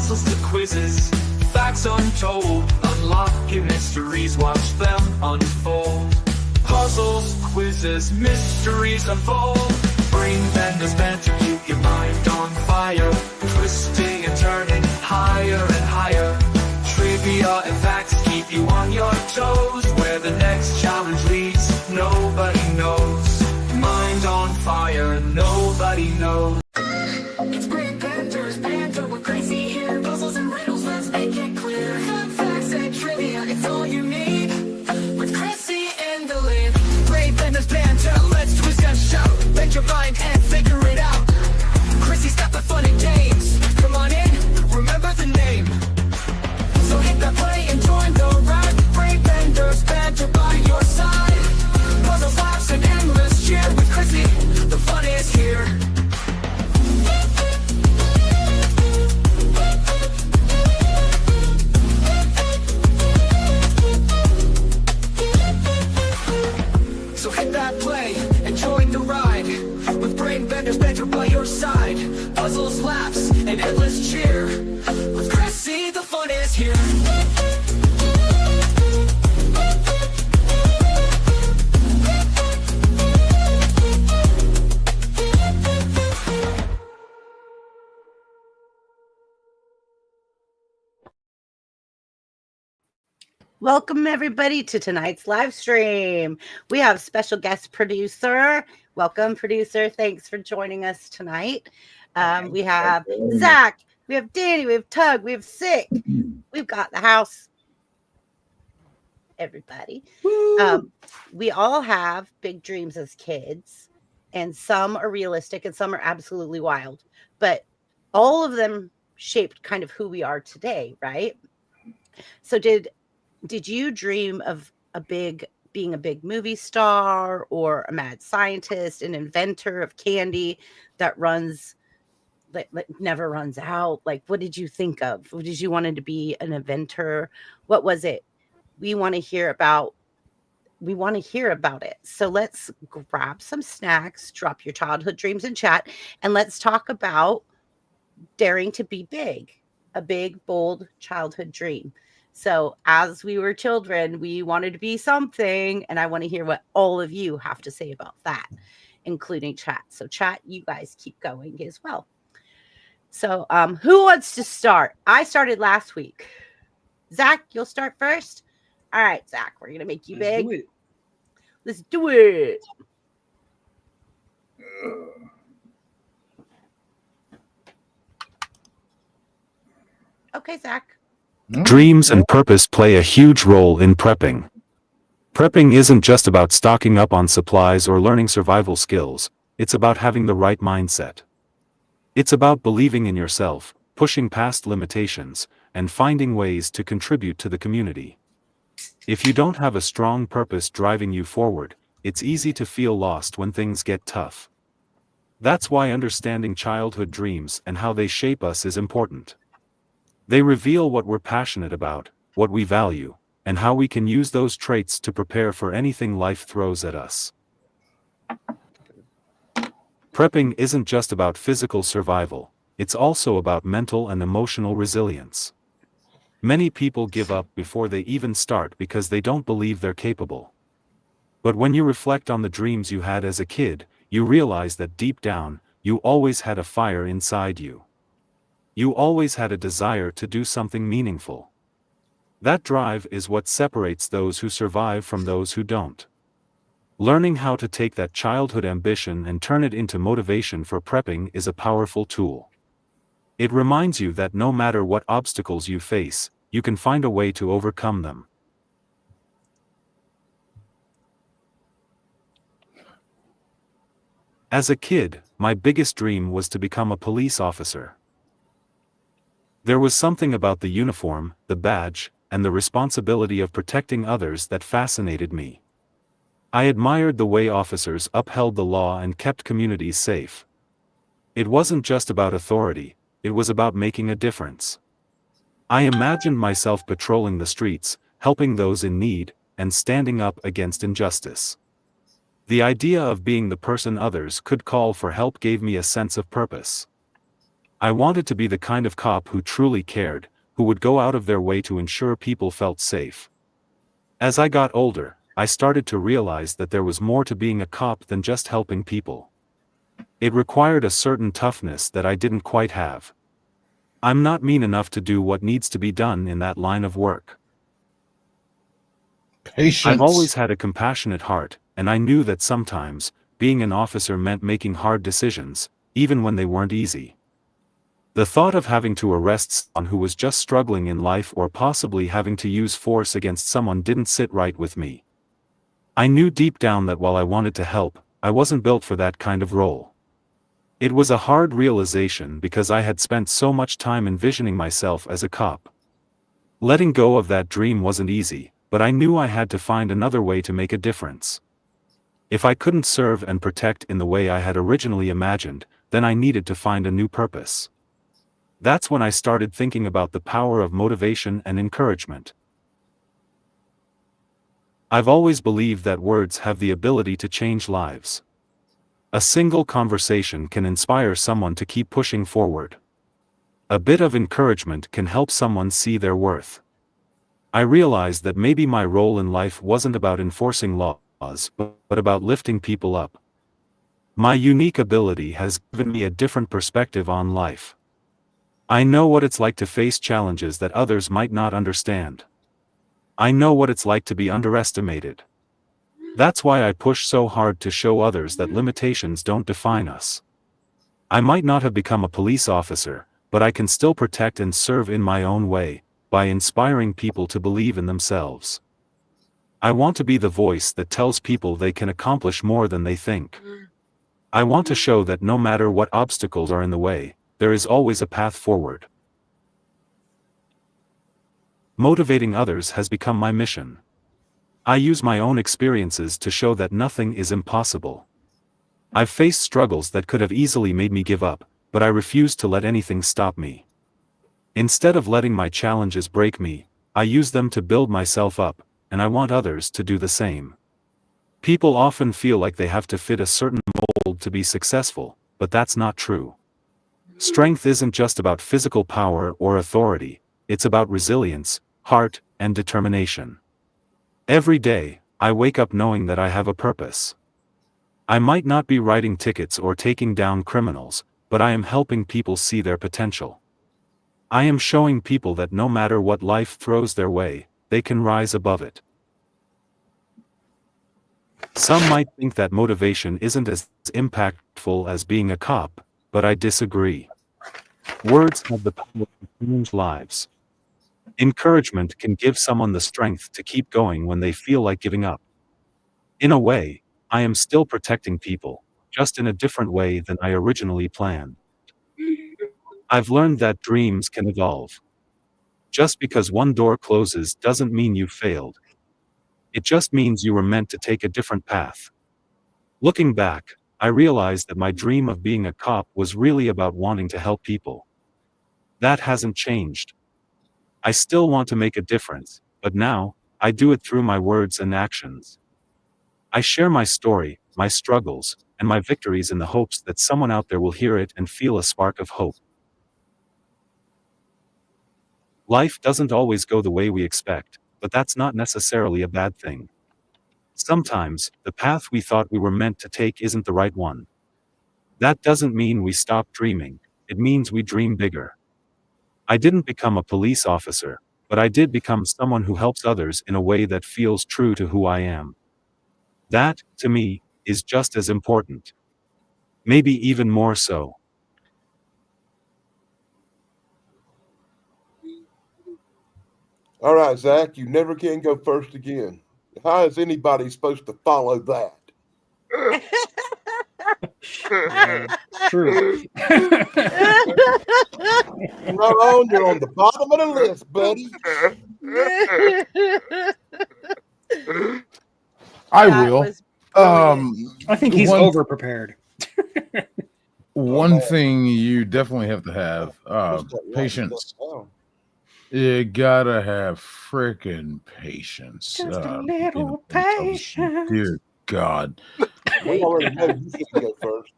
puzzles to quizzes, facts untold, unlocking mysteries, watch them unfold. Puzzles, quizzes, mysteries unfold. Brain benders banter, keep your mind on fire, twisting and turning higher and higher. Trivia and facts keep you on your toes. Where the next challenge leads, nobody knows. Mind on fire, nobody knows. It's Brain Benders, banter, we're crazy here. Puzzles and riddles, let's make it clear. Fun facts and trivia, it's all you need. With Chrissy and the lead. Brain Benders, banter, let's twist and shout. Bend your mind and figure it out. Chrissy's got the fun and games. Come on in, remember the name. So hit that play and join the ride. Brain Benders, banter by your side. Puzzles, laughs, and endless cheer. With Chrissy, the fun is here. So hit that play and join the ride. With Brain Benders, banter by your side. Puzzles, laughs, and endless cheer. With Chrissy, the fun is here. Welcome everybody to tonight's live stream. We have special guest producer. Welcome, producer. Thanks for joining us tonight. We have Zach, we have Danny, we have Tug, we have Sick. We've got the house. Everybody. We all have big dreams as kids, and some are realistic and some are absolutely wild. But all of them shaped kind of who we are today, right? So did you dream of being a big movie star or a mad scientist, an inventor of candy that never runs out? Like, what did you think of? Did you wanted to be an inventor? What was it? We want to hear about it. So let's grab some snacks, drop your childhood dreams in chat, and let's talk about daring to be big, a big, bold childhood dream. So as we were children, we wanted to be something, and I want to hear what all of you have to say about that, including chat. So chat, you guys keep going as well. So who wants to start? I started last week. Zach, you'll start first. All right, Zach, we're going to make you big. Let's do it. Okay, Zach. Dreams and purpose play a huge role in prepping. Prepping isn't just about stocking up on supplies or learning survival skills, it's about having the right mindset. It's about believing in yourself, pushing past limitations, and finding ways to contribute to the community. If you don't have a strong purpose driving you forward, it's easy to feel lost when things get tough. That's why understanding childhood dreams and how they shape us is important. They reveal what we're passionate about, what we value, and how we can use those traits to prepare for anything life throws at us. Prepping isn't just about physical survival, it's also about mental and emotional resilience. Many people give up before they even start because they don't believe they're capable. But when you reflect on the dreams you had as a kid, you realize that deep down, you always had a fire inside you. You always had a desire to do something meaningful. That drive is what separates those who survive from those who don't. Learning how to take that childhood ambition and turn it into motivation for prepping is a powerful tool. It reminds you that no matter what obstacles you face, you can find a way to overcome them. As a kid, my biggest dream was to become a police officer. There was something about the uniform, the badge, and the responsibility of protecting others that fascinated me. I admired the way officers upheld the law and kept communities safe. It wasn't just about authority, it was about making a difference. I imagined myself patrolling the streets, helping those in need, and standing up against injustice. The idea of being the person others could call for help gave me a sense of purpose. I wanted to be the kind of cop who truly cared, who would go out of their way to ensure people felt safe. As I got older, I started to realize that there was more to being a cop than just helping people. It required a certain toughness that I didn't quite have. I'm not mean enough to do what needs to be done in that line of work. Patience. I've always had a compassionate heart, and I knew that sometimes, being an officer meant making hard decisions, even when they weren't easy. The thought of having to arrest someone who was just struggling in life or possibly having to use force against someone didn't sit right with me. I knew deep down that while I wanted to help, I wasn't built for that kind of role. It was a hard realization because I had spent so much time envisioning myself as a cop. Letting go of that dream wasn't easy, but I knew I had to find another way to make a difference. If I couldn't serve and protect in the way I had originally imagined, then I needed to find a new purpose. That's when I started thinking about the power of motivation and encouragement. I've always believed that words have the ability to change lives. A single conversation can inspire someone to keep pushing forward. A bit of encouragement can help someone see their worth. I realized that maybe my role in life wasn't about enforcing laws, but about lifting people up. My unique ability has given me a different perspective on life. I know what it's like to face challenges that others might not understand. I know what it's like to be underestimated. That's why I push so hard to show others that limitations don't define us. I might not have become a police officer, but I can still protect and serve in my own way, by inspiring people to believe in themselves. I want to be the voice that tells people they can accomplish more than they think. I want to show that no matter what obstacles are in the way, there is always a path forward. Motivating others has become my mission. I use my own experiences to show that nothing is impossible. I've faced struggles that could have easily made me give up, but I refuse to let anything stop me. Instead of letting my challenges break me, I use them to build myself up, and I want others to do the same. People often feel like they have to fit a certain mold to be successful, but that's not true. Strength isn't just about physical power or authority, it's about resilience, heart, and determination. Every day, I wake up knowing that I have a purpose. I might not be writing tickets or taking down criminals, but I am helping people see their potential. I am showing people that no matter what life throws their way, they can rise above it. Some might think that motivation isn't as impactful as being a cop, but I disagree. Words have the power to change lives. Encouragement can give someone the strength to keep going when they feel like giving up. In a way, I am still protecting people, just in a different way than I originally planned. I've learned that dreams can evolve. Just because one door closes doesn't mean you failed. It just means you were meant to take a different path. Looking back, I realized that my dream of being a cop was really about wanting to help people. That hasn't changed. I still want to make a difference, but now, I do it through my words and actions. I share my story, my struggles, and my victories in the hopes that someone out there will hear it and feel a spark of hope. Life doesn't always go the way we expect, but that's not necessarily a bad thing. Sometimes, the path we thought we were meant to take isn't the right one. That doesn't mean we stop dreaming, it means we dream bigger. I didn't become a police officer, but I did become someone who helps others in a way that feels true to who I am. That, to me, is just as important. Maybe even more so. All right, Zach, you never can go first again. How is anybody supposed to follow that? True. Ramon, you're on the bottom of the list, buddy. I That will. was brilliant. I think he's One- over prepared. One thing you definitely have to have, patience. You gotta have frickin' patience. Just a being little police officer. patience. Dear God. We already know you should go first.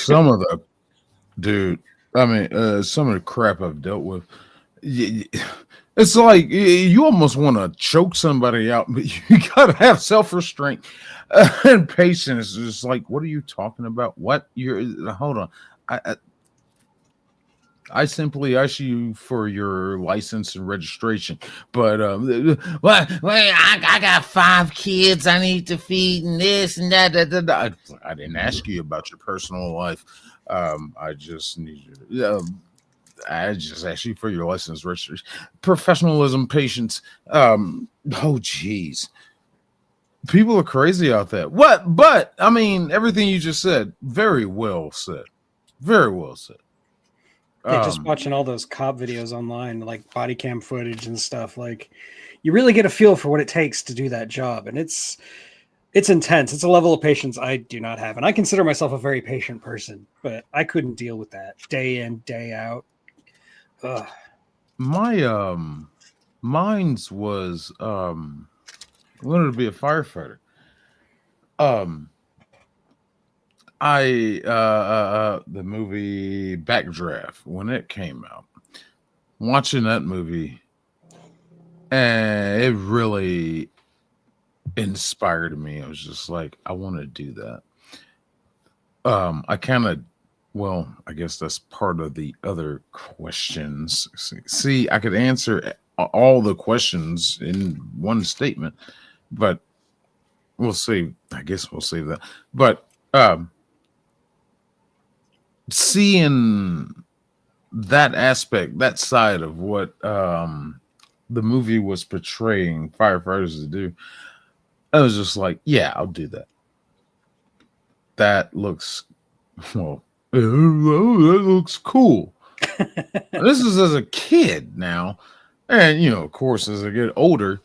Some of the dude, I mean, some of the crap I've dealt with, it's like you almost want to choke somebody out, but you gotta have self-restraint and patience. It's like, what are you talking about? What you're? Hold on, I simply ask you for your license and registration, but well, I got 5 kids I need to feed and this and that. I didn't ask you about your personal life. I just need you. I just asked you for your license, registration, professionalism, patience. Oh, geez, people are crazy out there. What? But I mean, everything you just said, very well said. Very well said. Yeah, just watching all those cop videos online, like body cam footage and stuff, like you really get a feel for what it takes to do that job. And it's intense. It's a level of patience I do not have. And I consider myself a very patient person, but I couldn't deal with that day in, day out. Ugh. My mine's was I wanted to be a firefighter. The movie Backdraft, when it came out, watching that movie, and it really inspired me. I was just like, I want to do that. I guess that's part of the other questions. See, I could answer all the questions in one statement, but we'll see. I guess we'll save that. But seeing that aspect, that side of what the movie was portraying firefighters to do, I was just like, yeah, I'll do that. That looks, well, that looks cool. This is as a kid now. And, of course, as I get older,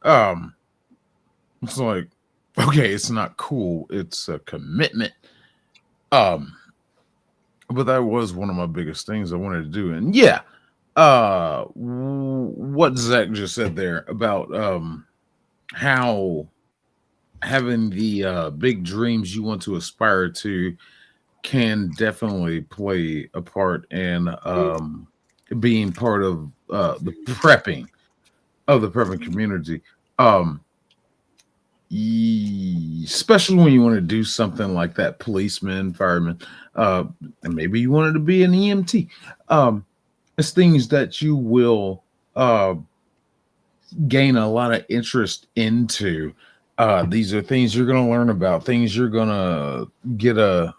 it's like, okay, it's not cool. It's a commitment. But that was one of my biggest things I wanted to do. And yeah, what Zach just said there about how having the big dreams you want to aspire to can definitely play a part in being part of the prepping community. Especially when you want to do something like that, policeman, fireman, and maybe you wanted to be an EMT. It's things that you will gain a lot of interest into. These are things you're going to learn about, things you're going to get a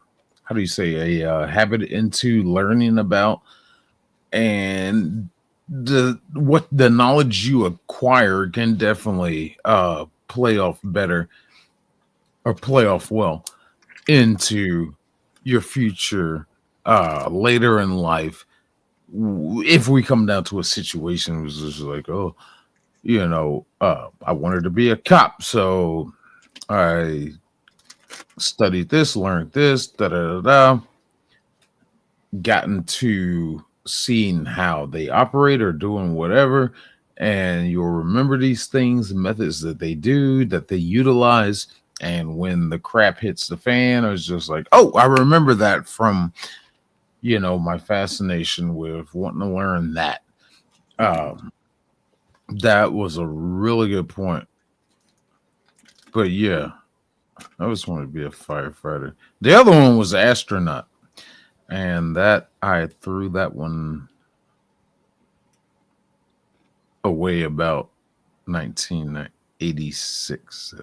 habit into learning about, and the knowledge you acquire can definitely play off better or play off well into your future later in life. If we come down to a situation it was just like, I wanted to be a cop, so I studied this, learned this, gotten to seeing how they operate or doing whatever, and you'll remember these things, methods that they do, that they utilize, and when the crap hits the fan, I was just like, oh, I remember that from my fascination with wanting to learn that. That was a really good point. But yeah, I just wanted to be a firefighter. The other one was astronaut, and that I threw that one away about 1986.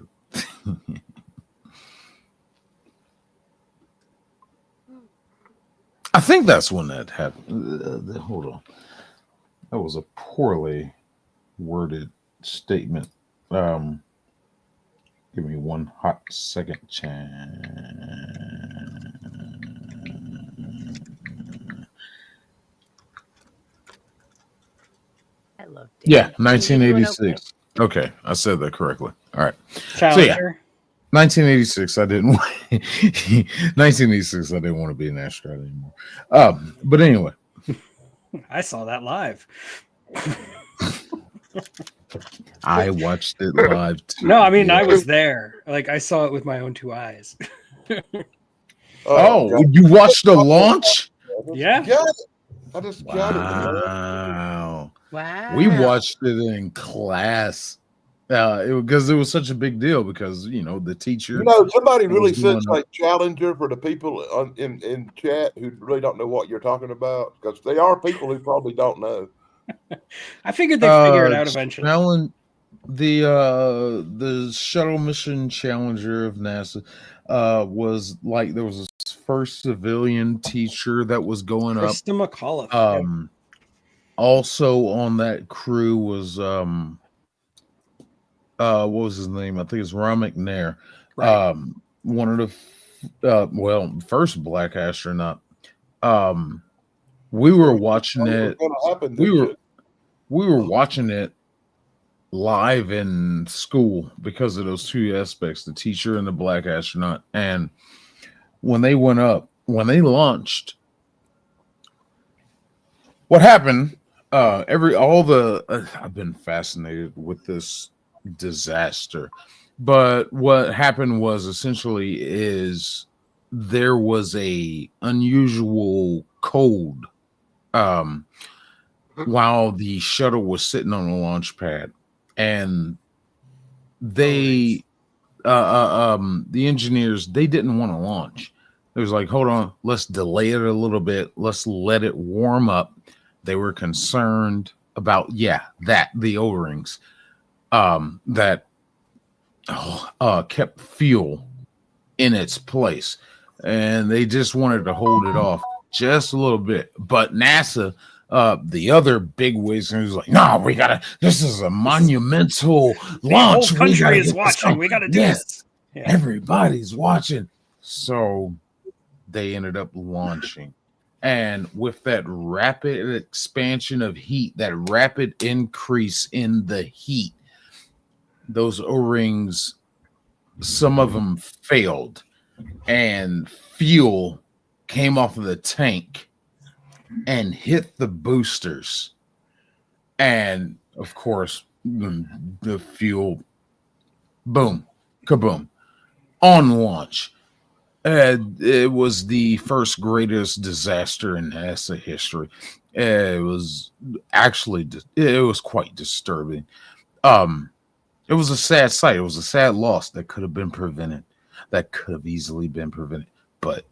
I think that's when that happened. Hold on. That was a poorly worded statement. Give me one hot second chance. I love it. Yeah, 1986. Okay, I said that correctly. All right. Challenger. So yeah, 1986. I didn't. 1986. I didn't want to be an astronaut anymore. But anyway, I saw that live. I watched it live too. No, I mean, I was there. Like, I saw it with my own 2 eyes. Oh, you watched the launch? Yeah. Got it. I just got it. Wow. Wow. We watched it in class. Because it was such a big deal because the teacher. You know, somebody really was says doing like Challenger for the people in chat who really don't know what you're talking about, because they are people who probably don't know. I figured they'd figure it out eventually. The shuttle mission Challenger of NASA was like there was this first civilian teacher that was going up. Krista McAuliffe. Also on that crew was what was his name? I think it's Ron McNair. Right. One of the first black astronaut. We were watching it. We were watching it live in school because of those two aspects, the teacher and the black astronaut. And when they launched, what happened? I've been fascinated with this disaster, but what happened was essentially there was a unusual cold while the shuttle was sitting on the launch pad, and the engineers, they didn't want to launch. It was like, hold on, let's delay it a little bit, let's let it warm up. They were concerned about the O-rings that kept fuel in its place, and they just wanted to hold it off just a little bit. But NASA, the other big wigs, was like, no, this is a monumental launch. The whole country is watching. We gotta do this. Yeah. Everybody's watching. So they ended up launching. And with that rapid expansion of heat, that rapid increase in the heat, those O-rings, some of them failed, and fuel came off of the tank and hit the boosters. And of course, the fuel, boom, kaboom, on launch. It was the first greatest disaster in NASA history. It was quite disturbing. It was a sad sight. It was a sad loss that could have been prevented. That could have easily been prevented. But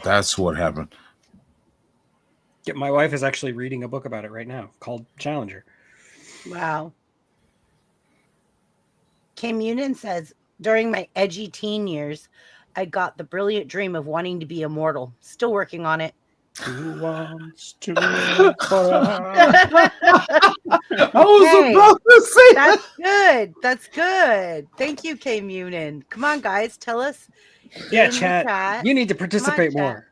that's what happened. Yeah, my wife is actually reading a book about it right now called Challenger. Wow. Kim Munin says, during my edgy teen years, I got the brilliant dream of wanting to be immortal. Still working on it. Who wants to live forever? I was about to say that's good. That's good. Thank you, K Munin. Come on, guys, tell us. Yeah, chat. You need to participate more.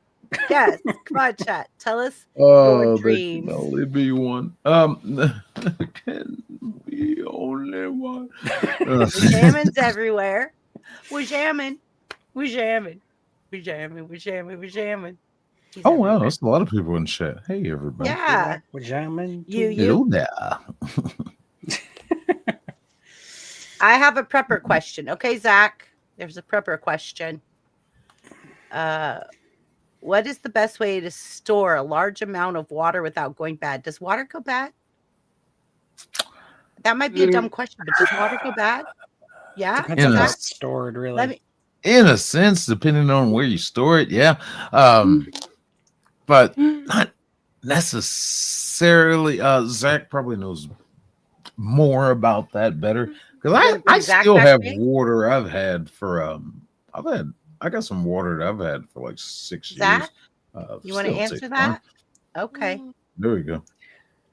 Yes, come on, chat. Tell us your dreams. There can only be one. Can be only one. We're jamming everywhere. We're jamming. We're jamming. We're jamming. We're jamming. We're jamming. He's wow, everywhere. that's a lot of people in chat. Hey, everybody. Yeah. We're jamming. You. there. I have a prepper question. Okay, Zach. There's a prepper question. What is the best way to store a large amount of water without going bad? Does water go bad? That might be a dumb question, but does water go bad? Yeah. Depends on how it's stored, really. In a sense, depending on where you store it, yeah. But not necessarily. Zach probably knows more about that better, because I still have water I've had for I got some water that I've had for like 6 years. Zach, you want to answer that? Okay. There we go.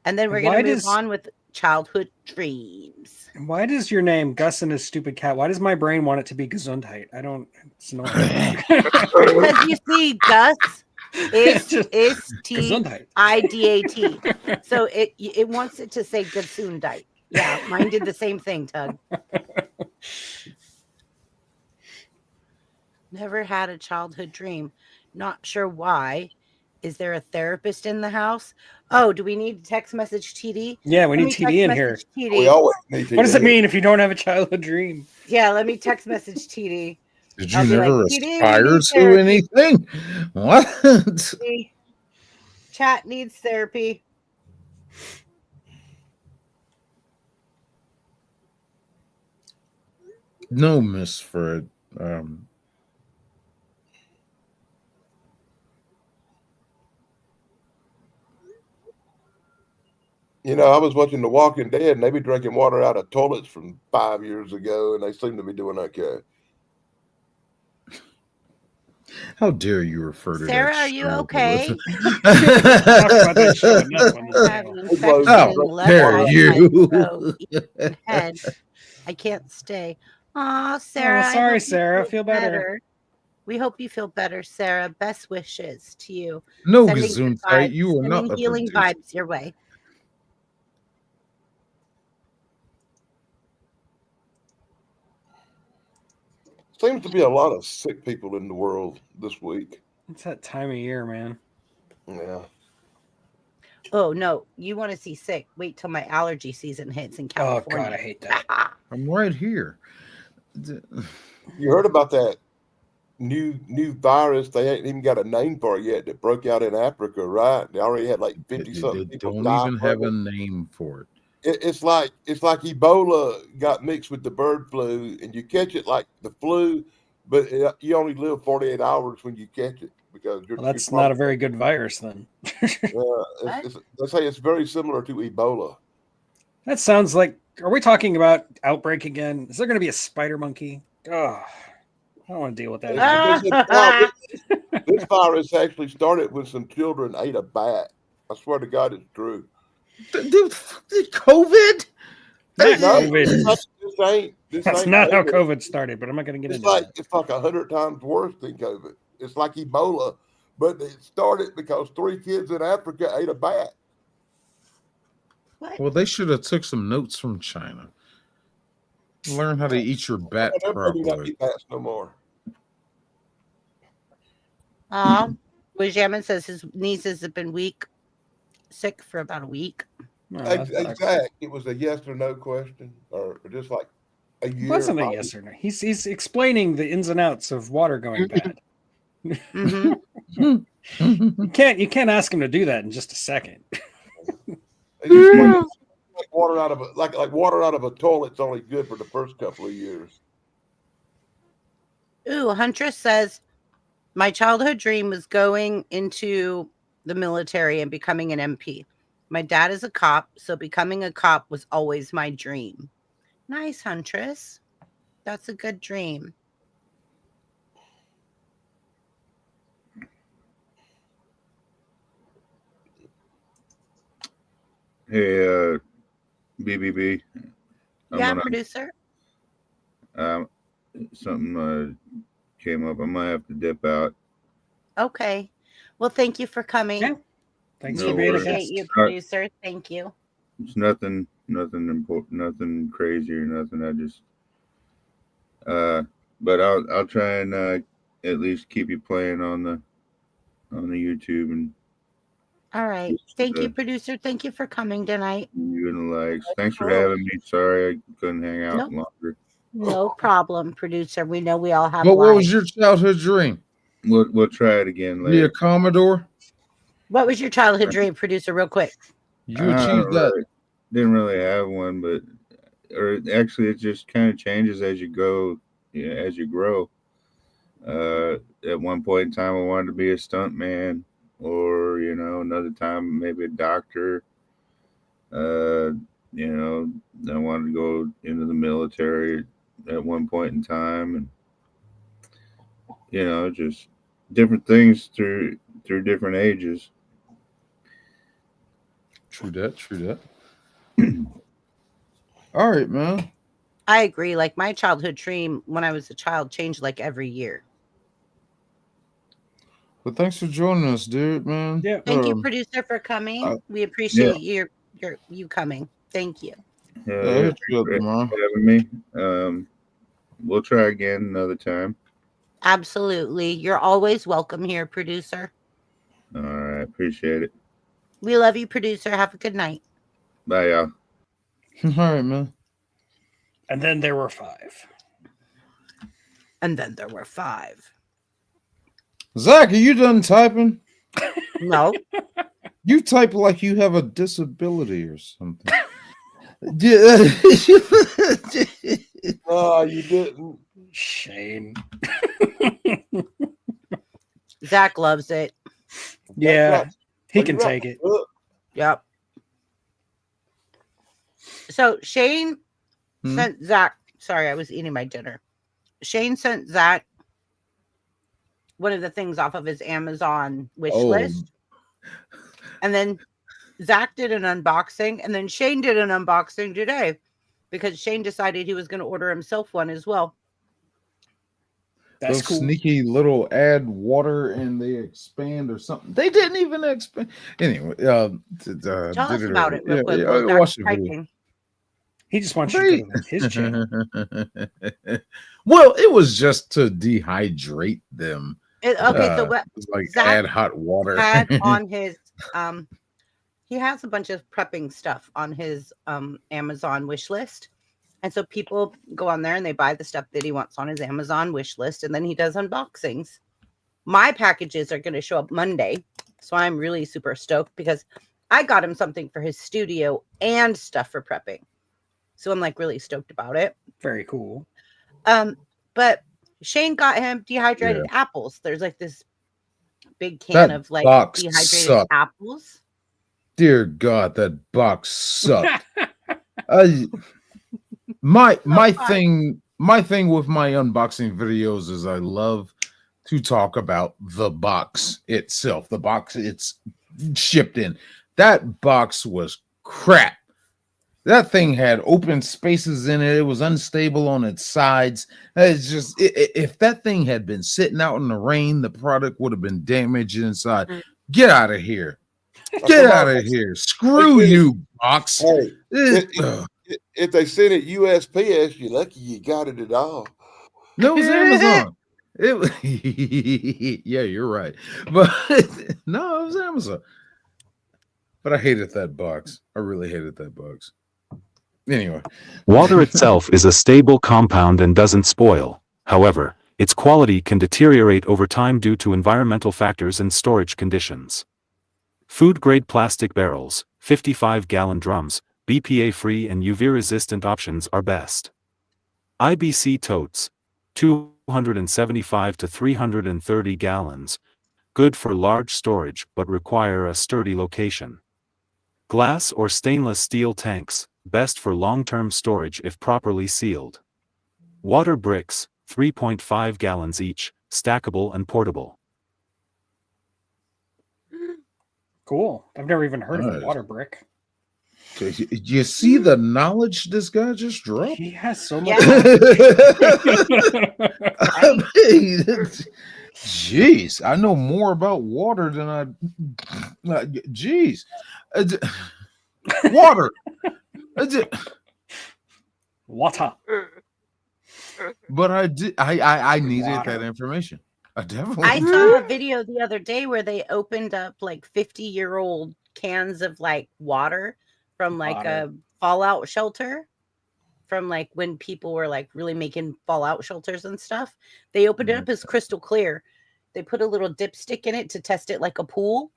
And then we're going to move on with childhood dreams. Why does your name Gus and his stupid cat? Why does my brain want it to be Gesundheit? I don't. It's annoying. Because you see, Gus is T-I-D-A-T. So it wants it to say Gesundheit. Yeah, mine did the same thing, Tug. Never had a childhood dream. Not sure why. Is there a therapist in the house? Oh, do we need to text message TD? Yeah, we need TD in here. We always need TD. What does it mean if you don't have a childhood dream? Yeah, let me text message TD. Did you I'll be like, never "PD aspire needs to therapy. anything? What? Chat needs therapy." No, Miss Fred. I was watching The Walking Dead, and they be drinking water out of toilets from 5 years ago, and they seem to be doing okay. How dare you refer to Sarah, that are you show okay? with- Talk about that show enough on this I have channel. an infection How in the left dare side of my you? throat and head. I can't stay. Aw, Sarah. I sorry, hope you Sarah. feel Feel better. We hope you feel better, Sarah. Best wishes to you. No, Sending good Gesundheit, vibes, you are not sending a healing producer. vibes your way. Seems to be a lot of sick people in the world this week. It's that time of year, man. Yeah. Oh no, you want to see sick? Wait till my allergy season hits in Oh California. God, I hate that. I'm right here. You heard about that new virus? They ain't even got a name for it yet. That broke out in Africa, right? They already had like 50 They something people don't die even from have it. a name for it. It's like Ebola got mixed with the bird flu, and you catch it like the flu, but you only live 48 hours when you catch it because Well, that's not a very good virus then. they say it's very similar to Ebola. That sounds like. Are we talking about Outbreak again? Is there going to be a spider monkey? Oh, I don't want to deal with that. This virus actually started when some children ate a bat. I swear to God, it's true. COVID? Not No, COVID. this That's ain't not how COVID. COVID started, but I'm not going to get into that. It's like 100 times worse than COVID. It's like Ebola, but it started because 3 kids in Africa ate a bat. What? Well, they should have took some notes from China. Learn how to eat your bat They do not properly. eat bats no more. Wijamin says his nieces have been sick for about a week. Oh, that sucks. Exact. It was a yes or no question, or just like a year. It wasn't a yes or no. He's explaining the ins and outs of water going bad. Mm-hmm. You can't ask him to do that in just a second. Like water out of water out of a toilet's only good for the first couple of years. Ooh, Huntress says, my childhood dream was going into the military and becoming an MP. My dad is a cop, so becoming a cop was always my dream. Nice, Huntress. That's a good dream. Hey, BBB. Producer. Something came up. I might have to dip out. Okay. Well, thank you for coming. Yeah. Thanks No for being a worries. Appreciate guest. you, producer. Thank you. It's nothing important, nothing crazy or nothing. I just, but I'll try and at least keep you playing on the YouTube and. All right. Thank you, producer. Thank you for coming tonight. You and the likes. Thanks for having me. Sorry I couldn't hang out longer. No problem, producer. We know we all have But what was lives. your childhood dream? We'll try it again later. Be a Commodore? What was your childhood dream, producer, real quick? You achieved that. Didn't really have one, but or actually it just kind of changes as you go, as you grow. At one point in time I wanted to be a stunt man, or another time maybe a doctor. I wanted to go into the military at one point in time, and just different things through different ages. True that. All right, man. I agree. Like my childhood dream when I was a child changed like every year. But thanks for joining us, dude, man. Yeah. Thank you, producer, for coming. We appreciate you coming. Thank you. Thanks for having me. We'll try again another time. Absolutely. You're always welcome here, producer. All right. Appreciate it. We love you, producer. Have a good night. Bye, y'all. All right, man. And then there were 5. And then there were 5. Zach, are you done typing? No. You type like you have a disability or something. Yeah. Oh, you didn't. Shane. Zach loves it. Yeah, That's he right. can You're right. take it. Look, Yep. So Shane sent Zach. Sorry, I was eating my dinner. Shane sent Zach one of the things off of his Amazon wish list. And then Zach did an unboxing, and then Shane did an unboxing today because Shane decided he was going to order himself one as well. That's Those cool. sneaky little add water and they expand or something. They didn't even expand. Anyway, Tell us about it real quick. while Zach's watch the video. typing. He just wants you to go to his channel. Well, it was just to dehydrate them. Okay, so what It was like Zach add hot water. had on his he has a bunch of prepping stuff on his Amazon wish list. And so people go on there and they buy the stuff that he wants on his Amazon wish list, and then he does unboxings. My packages are going to show up Monday, so I'm really super stoked because I got him something for his studio and stuff for prepping. So I'm like really stoked about it. Very cool. But Shane got him dehydrated apples. There's like this big can That of like box dehydrated sucked. apples. Dear God, that box sucked. My thing with my unboxing videos is I love to talk about the box itself. The box it's shipped in. That box was crap. That thing had open spaces in it. It was unstable on its sides. It's just if that thing had been sitting out in the rain, the product would have been damaged inside. Get out of here. Get out of here. Screw you, box. Hey, if they sent it USPS, you're lucky you got it at all. No, it was Amazon. Yeah, you're right. But no, it was Amazon. But I hated that box. I really hated that box. Anyway. Water itself is a stable compound and doesn't spoil. However, its quality can deteriorate over time due to environmental factors and storage conditions. Food-grade plastic barrels, 55-gallon drums, BPA-free and UV-resistant options are best. IBC totes, 275 to 330 gallons, good for large storage but require a sturdy location. Glass or stainless steel tanks, best for long-term storage if properly sealed. Water bricks, 3.5 gallons each, stackable and portable. Cool. I've never even heard of Nice. a water brick. You see the knowledge this guy just dropped? He has so much. Yeah. I mean, jeez, I know more about water than jeez. Water. Water. But I needed Water. that information. I definitely I saw a video the other day where they opened up like 50-year-old cans of like water from like a fallout shelter from like when people were like really making fallout shelters and stuff. They opened it up as crystal clear. They put a little dipstick in it to test it like a pool.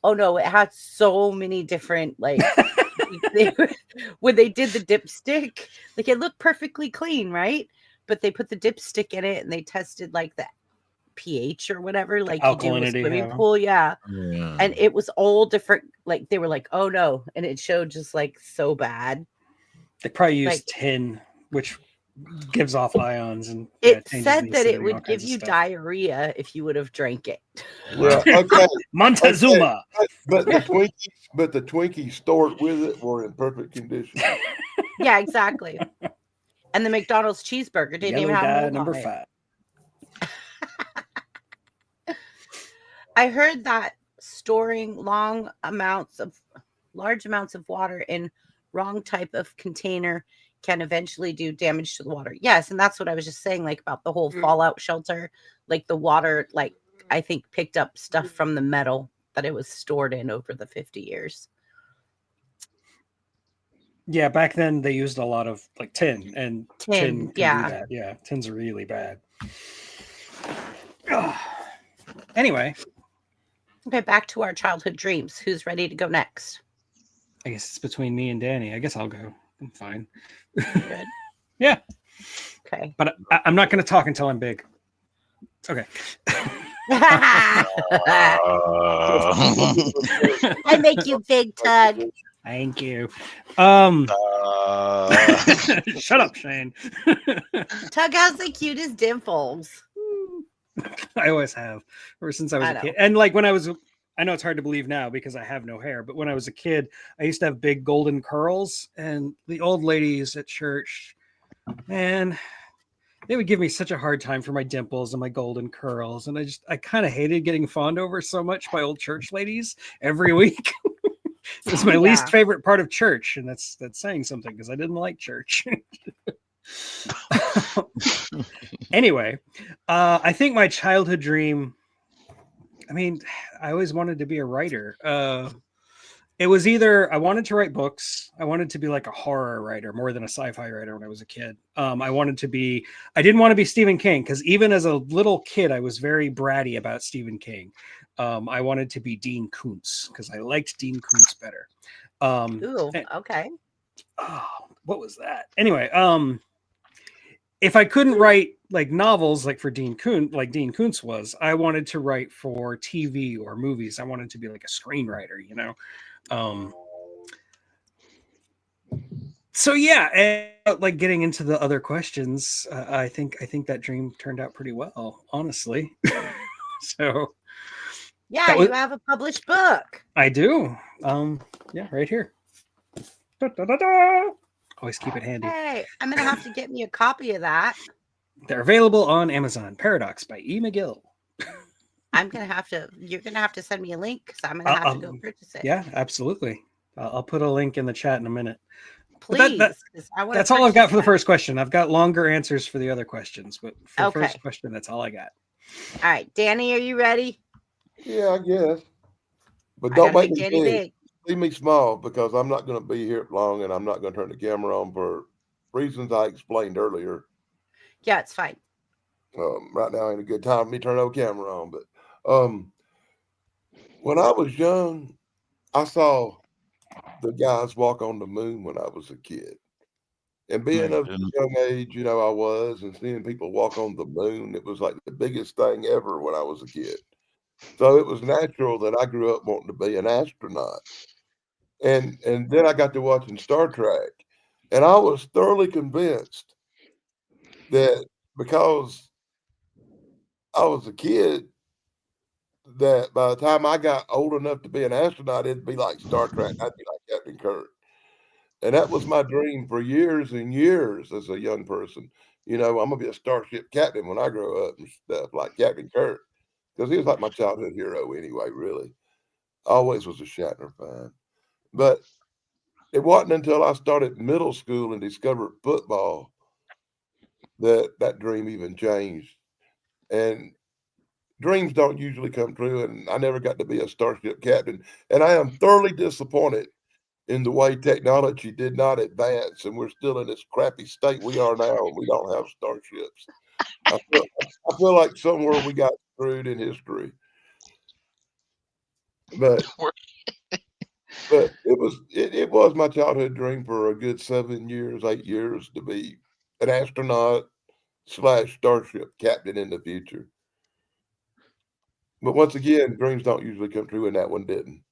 Oh no, it had so many different like when they did the dipstick, like it looked perfectly clean, right? But they put the dipstick in it and they tested like the pH or whatever, like you do in a Alkalinity, swimming yeah. pool, yeah. Yeah. And it was all different. Like they were like, oh no, and it showed just like so bad. They probably use Like- tin, which gives off ions, and It changes said the that it acidity, all would kinds give of you stuff. diarrhea if you would have drank it. Yeah, okay. Montezuma. But the Twinkies stored with it were in perfect condition. Yeah, exactly. And the McDonald's cheeseburger didn't Yellow even have dye mold number on it. 5. I heard that storing large amounts of water in wrong type of container can eventually do damage to the water. Yes, and that's what I was just saying, like about the whole fallout shelter, like the water, like I think picked up stuff from the metal that it was stored in over the 50 years. Yeah, back then they used a lot of like tin, and tin can yeah. do that. Yeah, tin's really bad. Anyway, Okay, back to our childhood dreams. Who's ready to go next? I guess it's between me and Danny. I guess I'll go. I'm fine. Good. Yeah, Okay. but I'm not going to talk until I'm big. Okay. I make you big, Tug. Thank you. Shut up, Shane. Tug has the cutest dimples. I always have, ever since I was I a know. kid. And like when I was, I know it's hard to believe now because I have no hair, but when I was a kid, I used to have big golden curls, and the old ladies at church, man, they would give me such a hard time for my dimples and my golden curls. And I kind of hated getting fawned over so much by old church ladies every week. It was my least favorite part of church. And that's saying something because I didn't like church. Anyway, I think my childhood dream, I mean, I always wanted to be a writer. It was either I wanted to write books. I wanted to be like a horror writer more than a sci-fi writer when I was a kid. I didn't want to be Stephen King because even as a little kid, I was very bratty about Stephen King. I wanted to be Dean Koontz because I liked Dean Koontz better. Ooh, okay. Oh, what was that? Anyway, if I couldn't write like novels like for Dean Koontz was, I wanted to write for TV or movies. I wanted to be like a screenwriter, you know? So yeah, and like getting into the other questions, I think that dream turned out pretty well, honestly. So Yeah, you have a published book. I do. Yeah, right here. Da-da-da-da. Always keep it handy. Hey, I'm gonna have to get me a copy of that. They're available on Amazon. Paradox by E. McGill. You're gonna have to send me a link because I'm gonna have to go purchase it. Yeah, absolutely. I'll put a link in the chat in a minute. Please. That's all I've got for the first question. I've got longer answers for the other questions, but for the first question, that's all I got. All right, Danny, are you ready? Yeah, I guess. But don't make me Danny big. Leave me small because I'm not going to be here long and I'm not going to turn the camera on for reasons I explained earlier. Yeah, it's fine. Right now ain't a good time for me to turn the camera on. But when I was young, I saw the guys walk on the moon when I was a kid. And being of a young age, you know, I was, and seeing people walk on the moon, it was like the biggest thing ever when I was a kid. So it was natural that I grew up wanting to be an astronaut. And then I got to watching Star Trek, and I was thoroughly convinced that because I was a kid, that by the time I got old enough to be an astronaut, it'd be like Star Trek. I'd be like Captain Kirk. And that was my dream for years and years as a young person. You know, I'm going to be a starship captain when I grow up and stuff like Captain Kirk. Because he was like my childhood hero anyway, really. I always was a Shatner fan. But it wasn't until I started middle school and discovered football that dream even changed. And dreams don't usually come true, and I never got to be a starship captain. And I am thoroughly disappointed in the way technology did not advance, and we're still in this crappy state we are now, and we don't have starships. I feel like somewhere we got screwed in history. But it was my childhood dream for a good 8 years to be an astronaut / starship captain in the future. But once again, dreams don't usually come true, and that one didn't.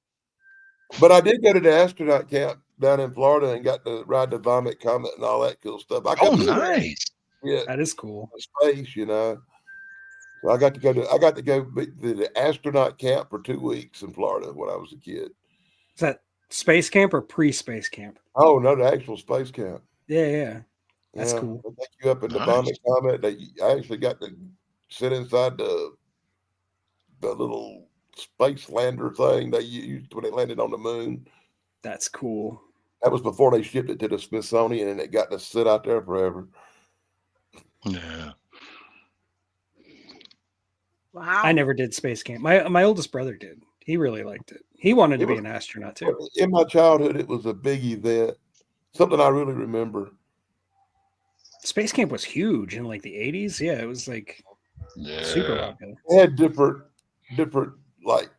But I did go to the astronaut camp down in Florida and got to ride the Vomit Comet and all that cool stuff. Nice. Yeah, That is cool. space, you know. So I got to go to the astronaut camp for 2 weeks in Florida when I was a kid. Is that space camp or pre-space camp? Oh no, the actual space camp. Yeah. That's cool. They take you up in the Vomit Comet. I actually got to sit inside the little space lander thing they used when they landed on the moon. That's cool. That was before they shipped it to the Smithsonian, and it got to sit out there forever. Yeah. Wow. I never did space camp. My oldest brother did. He really liked it. He wanted to be an astronaut too. In my childhood, it was a big event, something I really remember. Space Camp was huge in like the 80s. Yeah, it was like super Yeah. popular. They had different like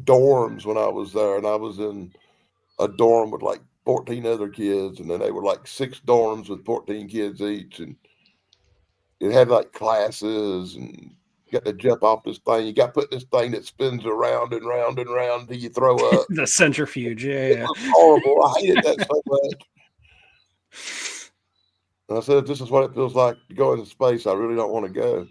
dorms when I was there, and I was in a dorm with like 14 other kids, and then they were like 6 dorms with 14 kids each, and it had like classes, and you got to jump off this thing. You got put this thing that spins around and round and round till you throw up. The centrifuge. Yeah, It yeah. was horrible. I hated that so much. And I said, "This is what it feels like to go into space. I really don't want to go."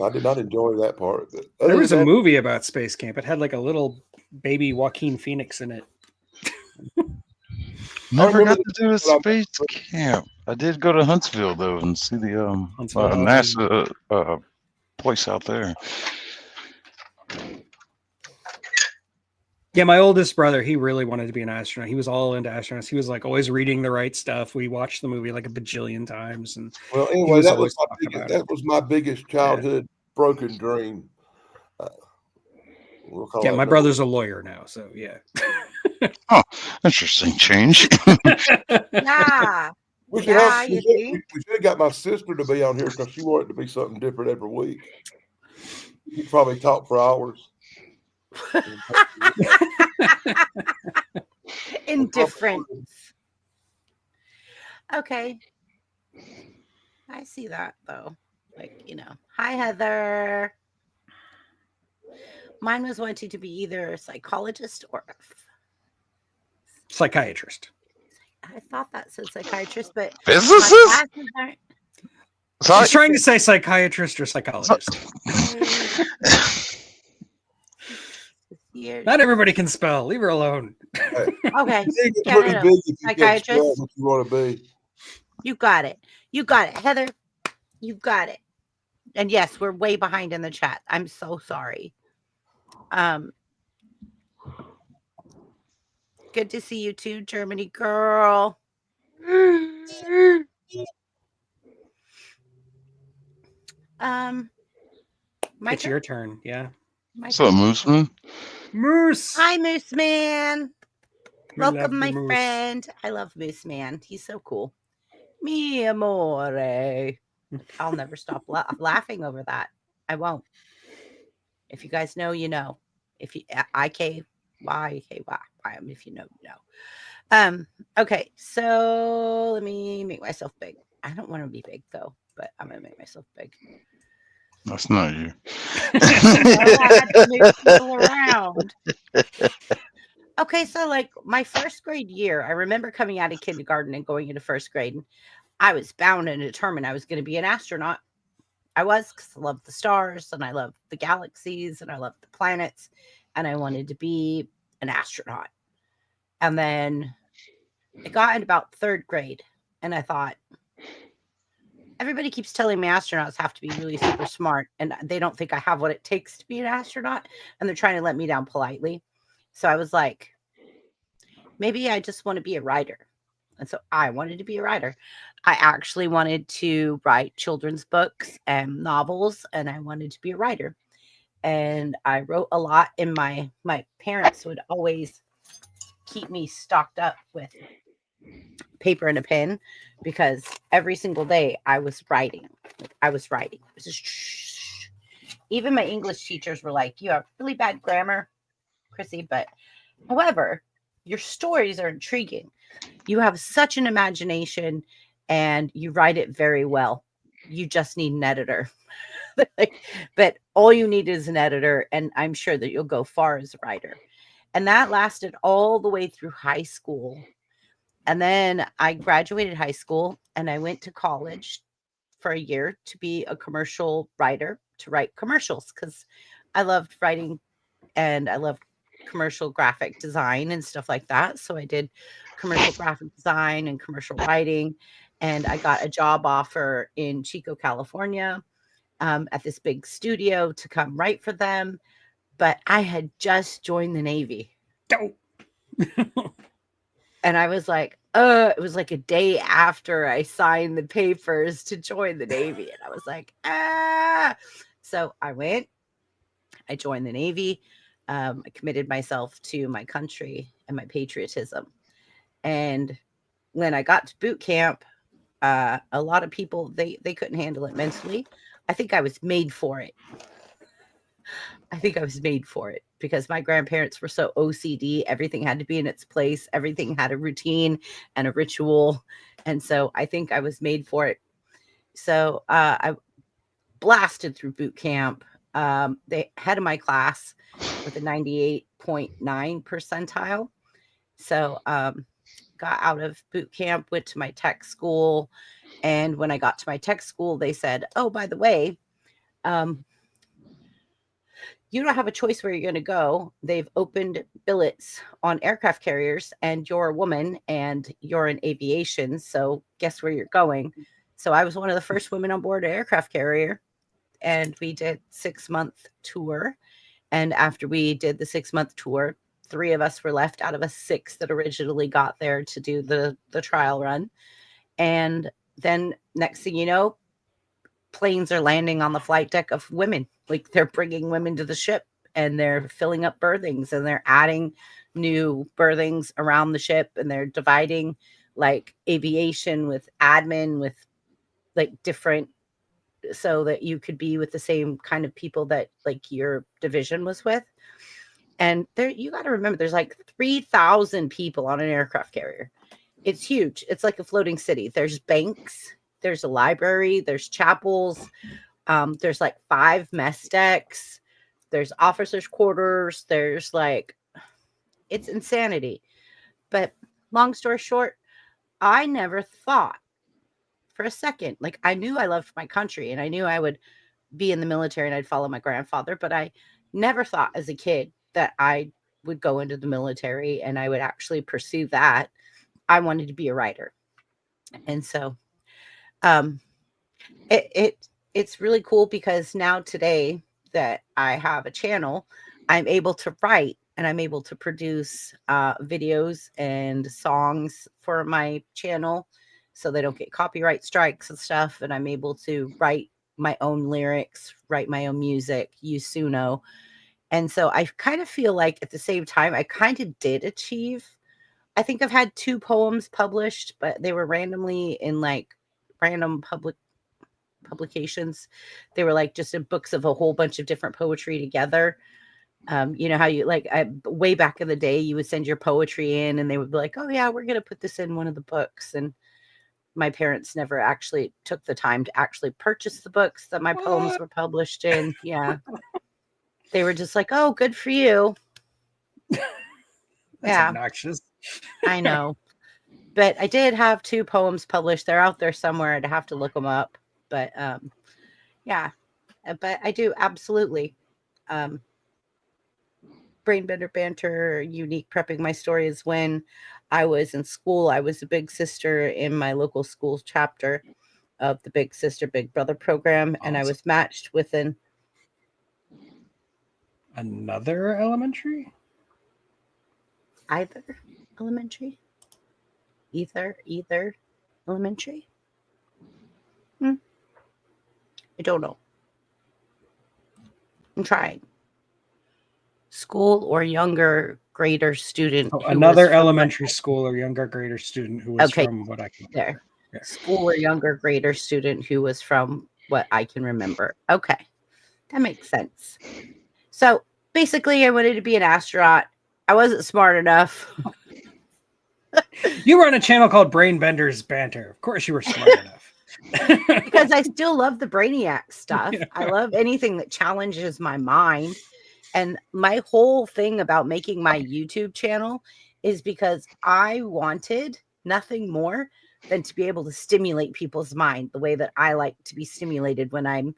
I did not enjoy that part. But There was a that, movie about Space Camp. It had like a little baby Joaquin Phoenix in it. Never remember got to do a space camp. I did go to Huntsville though and see the Huntsville, NASA place out there. Yeah, my oldest brother, he really wanted to be an astronaut. He was all into astronauts. He was like always reading the right stuff. We watched the movie like a bajillion times. And well, he anyway, was that always was talking about that it. was my biggest childhood broken dream. We'll call Yeah, that my number. brother's a lawyer now, so yeah. Oh, interesting change. Yeah. We should, Yeah, have, we you should, think? we should have got my sister to be on here because she wanted to be something different every week. You'd probably talk for hours. Indifference. Okay. I see that though. Like, hi Heather. Mine was wanting to be either a psychologist or Psychiatrist. I thought that said psychiatrist, but Physicist? my classes aren't- He's trying to say psychiatrist or psychologist. Here- Not everybody can spell. Leave her alone. Okay. It's Yeah, pretty no, no. big if you can't Psychiatrist. spell what you want to be. You got it. You got it, Heather. You got it. And yes, we're way behind in the chat. I'm so sorry. Good to see you too, Germany girl. My It's your turn. Yeah. What's up, Mooseman? Moose. Hi, Moose Man. We love Welcome, you, my Moose. friend. I love Moose Man. He's so cool. Mi amore. I'll never stop laughing over that. I won't. If you guys know, you know. If you IKYKY, if you know, you know. Okay, so let me make myself big. I don't want to be big though, but I'm gonna make myself big. That's not you. I had to move people around. Okay, so like my first grade year, I remember coming out of kindergarten and going into first grade. And I was bound and determined I was going to be an astronaut. I was, because I love the stars and I love the galaxies and I love the planets, and I wanted to be an astronaut. And then I got in about third grade, and I thought, everybody keeps telling me astronauts have to be really super smart, and they don't think I have what it takes to be an astronaut, and they're trying to let me down politely. So I was like, maybe I just want to be a writer. And so I wanted to be a writer. I actually wanted to write children's books and novels, and I wanted to be a writer. And I wrote a lot, and my parents would always keep me stocked up with paper and a pen, because every single day I was writing. It was just, even my English teachers were like, you have really bad grammar, Chrissy, but however, your stories are intriguing. You have such an imagination and you write it very well. You just need an editor. But all you need is an editor, and I'm sure that you'll go far as a writer. And that lasted all the way through high school. And then I graduated high school and I went to college for a year to be a commercial writer, to write commercials, because I loved writing and I loved commercial graphic design and stuff like that. So I did commercial graphic design and commercial writing, and I got a job offer in Chico, California, at this big studio to come write for them. But I had just joined the Navy. And I was like, it was like a day after I signed the papers to join the Navy. And I was like, So I went, I joined the Navy. I committed myself to my country and my patriotism. And when I got to boot camp, a lot of people they couldn't handle it mentally. I think I was made for it. I think I was made for it because my grandparents were so OCD. Everything had to be in its place. Everything had a routine and a ritual. And so I think I was made for it. So I blasted through boot camp. The head of my class with a 98.9 percentile. So got out of boot camp, went to my tech school. And when I got to my tech school, they said, oh, by the way, you don't have a choice where you're going to go. They've opened billets on aircraft carriers, and you're a woman and you're in aviation. So guess where you're going. So I was one of the first women on board an aircraft carrier, and we did 6-month tour. And after we did the 6-month tour, 3 of us were left out of a 6 that originally got there to do the trial run. And then next thing you know, planes are landing on the flight deck of women. Like they're bringing women to the ship and they're filling up berthings and they're adding new berthings around the ship and they're dividing like aviation with admin with like different so that you could be with the same kind of people that like your division was with. And there you got to remember there's like 3,000 people on an aircraft carrier. It's huge. It's like a floating city. There's banks, there's a library, there's chapels. There's like 5 mess decks. There's officers' quarters. There's like, it's insanity. But long story short, I never thought for a second, like I knew I loved my country and I knew I would be in the military and I'd follow my grandfather, but I never thought as a kid that I would go into the military and I would actually pursue that. I wanted to be a writer. And so, it's really cool because now today that I have a channel, I'm able to write and I'm able to produce videos and songs for my channel so they don't get copyright strikes and stuff. And I'm able to write my own lyrics, write my own music, use Suno. And so I kind of feel like at the same time, I kind of did achieve. I think I've had 2 poems published, but they were randomly in like random publications. They were like just in books of a whole bunch of different poetry together. You know how you like way back in the day, you would send your poetry in and they would be like, oh yeah, we're going to put this in one of the books. And my parents never actually took the time to actually purchase the books that my poems were published in. Yeah. They were just like, oh, good for you. That's obnoxious. I know. But I did have 2 poems published. They're out there somewhere. I'd have to look them up. But yeah, but I do absolutely. Brainbender Banter, unique prepping. My story is when I was in school, I was a big sister in my local school chapter of the Big Sister, Big Brother program. And I was matched with another elementary? Either elementary? Either elementary? I don't know. I'm trying. School or younger grader student. Oh, another elementary school or younger grader student who was from what I can remember. Yeah. School or younger grader student who was from what I can remember. Okay. That makes sense. So basically I wanted to be an astronaut. I wasn't smart enough. You were on a channel called Brainbender's Banter. Of course you were smart enough. Because I still love the Brainiac stuff. Yeah. I love anything that challenges my mind. And my whole thing about making my YouTube channel is because I wanted nothing more than to be able to stimulate people's mind the way that I like to be stimulated when I'm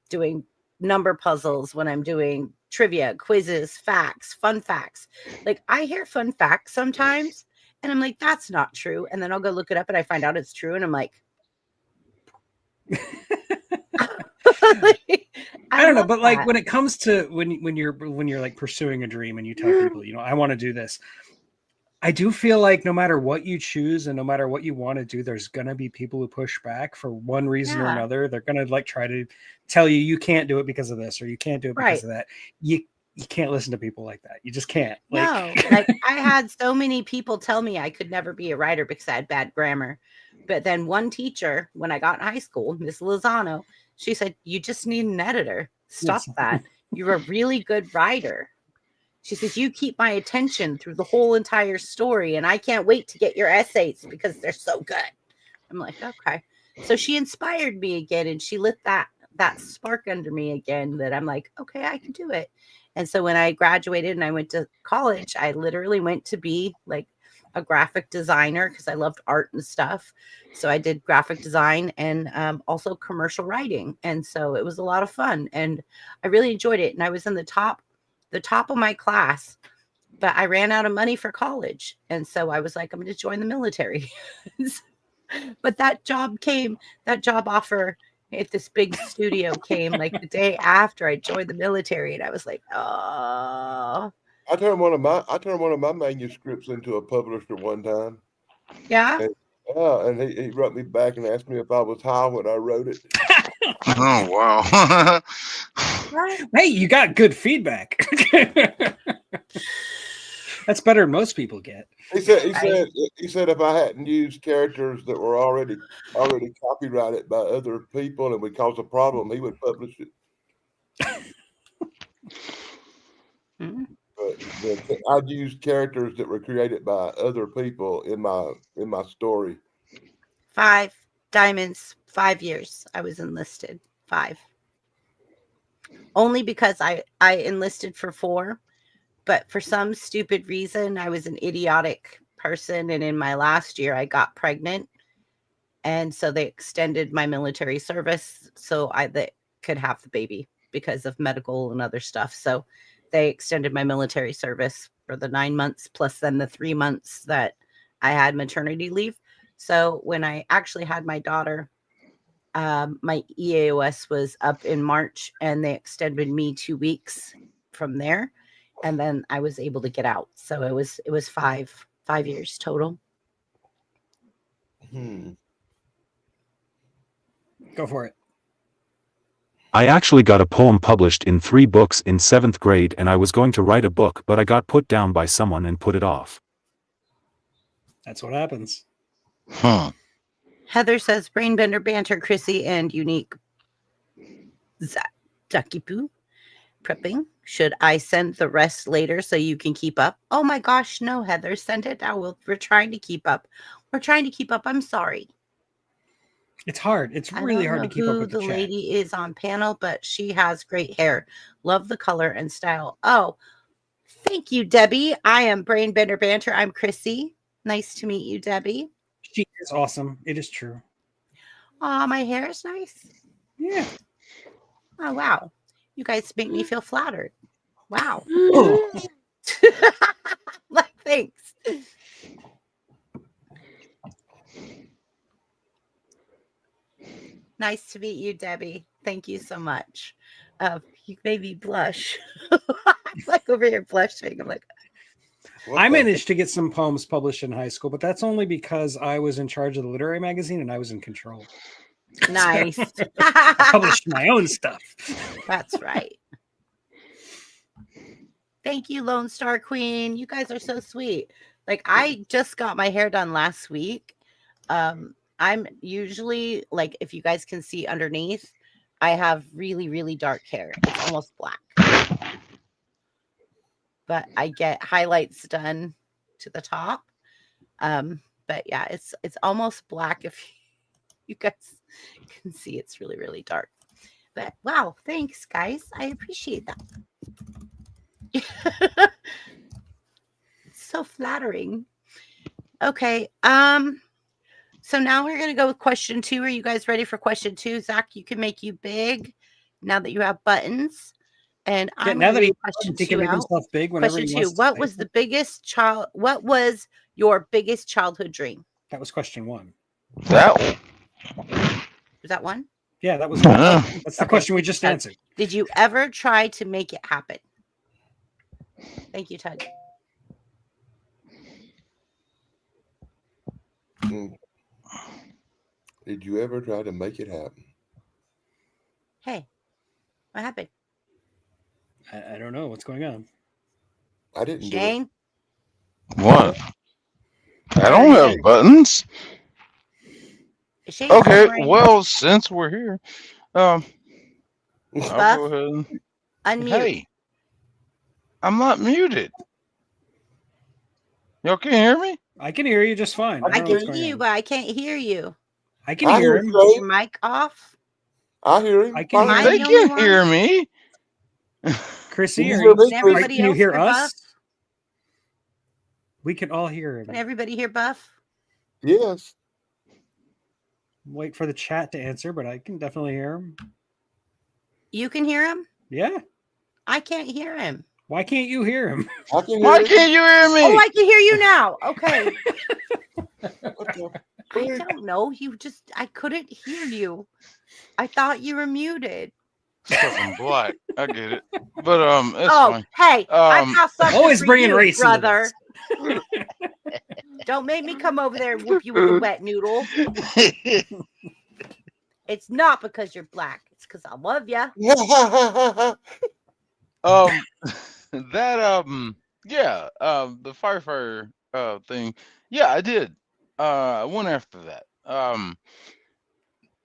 doing number puzzles, when I'm doing trivia, quizzes, facts, fun facts. Like I hear fun facts sometimes and I'm like, that's not true. And then I'll go look it up and I find out it's true. And I'm like, I don't know, but like when it comes to when you're like pursuing a dream and you tell people, you know, I want to do this. I do feel like no matter what you choose and no matter what you want to do, there's gonna be people who push back for one reason or another. They're gonna like try to tell you you can't do it because of this or you can't do it because of that. you can't listen to people like that. You just can't. No, like I had so many people tell me I could never be a writer because I had bad grammar. But then one teacher, when I got in high school, Miss Lozano, she said, "You just need an editor. Stop Yes. that. You're a really good writer." She says, "You keep my attention through the whole entire story, and I can't wait to get your essays because they're so good." I'm like, okay. So she inspired me again, and she lit that spark under me again that I'm like, okay, I can do it. And so when I graduated and I went to college, I literally went to be like a graphic designer because I loved art and stuff. So I did graphic design and also commercial writing. And so it was a lot of fun and I really enjoyed it. And I was in the top of my class, but I ran out of money for college. And so I was like, I'm going to join the military. But that job offer at this big studio came like the day after I joined the military, and I was like, oh. I turned one of my manuscripts into a publisher one time. Yeah. And he wrote me back and asked me if I was high when I wrote it. Oh wow. Hey, you got good feedback. That's better than most people get. He said if I hadn't used characters that were already copyrighted by other people and would cause a problem, he would publish it. But I'd used characters that were created by other people in my story. 5 diamonds, 5 years. I was enlisted. 5. Only because I enlisted for 4. But for some stupid reason, I was an idiotic person. And in my last year, I got pregnant. And so they extended my military service so they could have the baby because of medical and other stuff. So they extended my military service for the 9 months plus then the 3 months that I had maternity leave. So when I actually had my daughter, my EAOS was up in March and they extended me 2 weeks from there. And then I was able to get out. So it was 5 years total. Go for it. I actually got a poem published in 3 books in 7th grade and I was going to write a book, but I got put down by someone and put it off. That's what happens. Huh. Heather says, Brainbender Banter, Chrissy, and Unique Ducky Poo. Prepping. Should I send the rest later so you can keep up? Oh my gosh, no, Heather, send it now. We're trying to keep up. We're trying to keep up. I'm sorry. It's hard. It's really hard to keep up with the chat. lady is on panel, but she has great hair. Love the color and style. Oh, thank you, Debbie. I am Brainbender Banter. I'm Chrissy. Nice to meet you, Debbie. She is awesome. It is true. Oh, my hair is nice. Yeah. Oh, wow. You guys make me feel flattered. Wow. Like, thanks. Nice to meet you, Debbie. Thank you so much. You made me blush. I'm like over here blushing. I'm like, I managed to get some poems published in high school, but that's only because I was in charge of the literary magazine and I was in control. nice. I published my own stuff. That's right. Thank you, Lone Star Queen. You guys are so sweet. Like, I just got my hair done last week. I'm usually, like, if you guys can see underneath, I have really, really dark hair. It's almost black. But I get highlights done to the top. But yeah, it's almost black if you guys can see. It's really, really dark. But wow, thanks, guys. I appreciate that. It's so flattering. Okay. So now we're going to go with question 2. Are you guys ready for question 2? Zach, you can make you big now that you have buttons. And Yeah, I'm now that he question can 2 make out. himself big whenever Question he 2. wants to What say was it. the biggest what was your biggest childhood dream? That was question 1. That one. Was that one? Yeah, that was Uh-huh. that's the Okay. question we just answered. Did you ever try to make it happen? Thank you, Ted. Did you ever try to make it happen? Hey, what happened? I don't know what's going on. I didn't do it. Shane, What? I don't Shane, have buttons. Shane's Okay, hammering. well, since we're here, I'll Buff, go ahead. unmute. Hey, I'm not muted. Y'all can hear me? I can hear you just fine. I don't know can what's see going you, on. but I can't hear you. I can I hear hear him. Is Shane. your mic off? I hear him. I can fine. hear They the only can hear me. Chrissy, You are hear you? me, Can Chris? everybody Can you else hear hear us? Buff? We can all hear Can him. everybody hear Buff? Yes. Wait for the chat to answer, but I can definitely hear him. You can hear him? Yeah. I can't hear him. Why can't you hear him? I can hear Why him. can't you hear me? Oh, I can hear you now. Okay. What the I frick? don't know. I couldn't hear you. I thought you were muted. Because I'm black. I get it. But it's Oh, fine. hey, I got something Always for bringing you, race into brother. Don't make me come over there and whoop you with a wet noodle. It's not because you're black. It's because I love you. The firefighter thing. Yeah, I did. I went after that.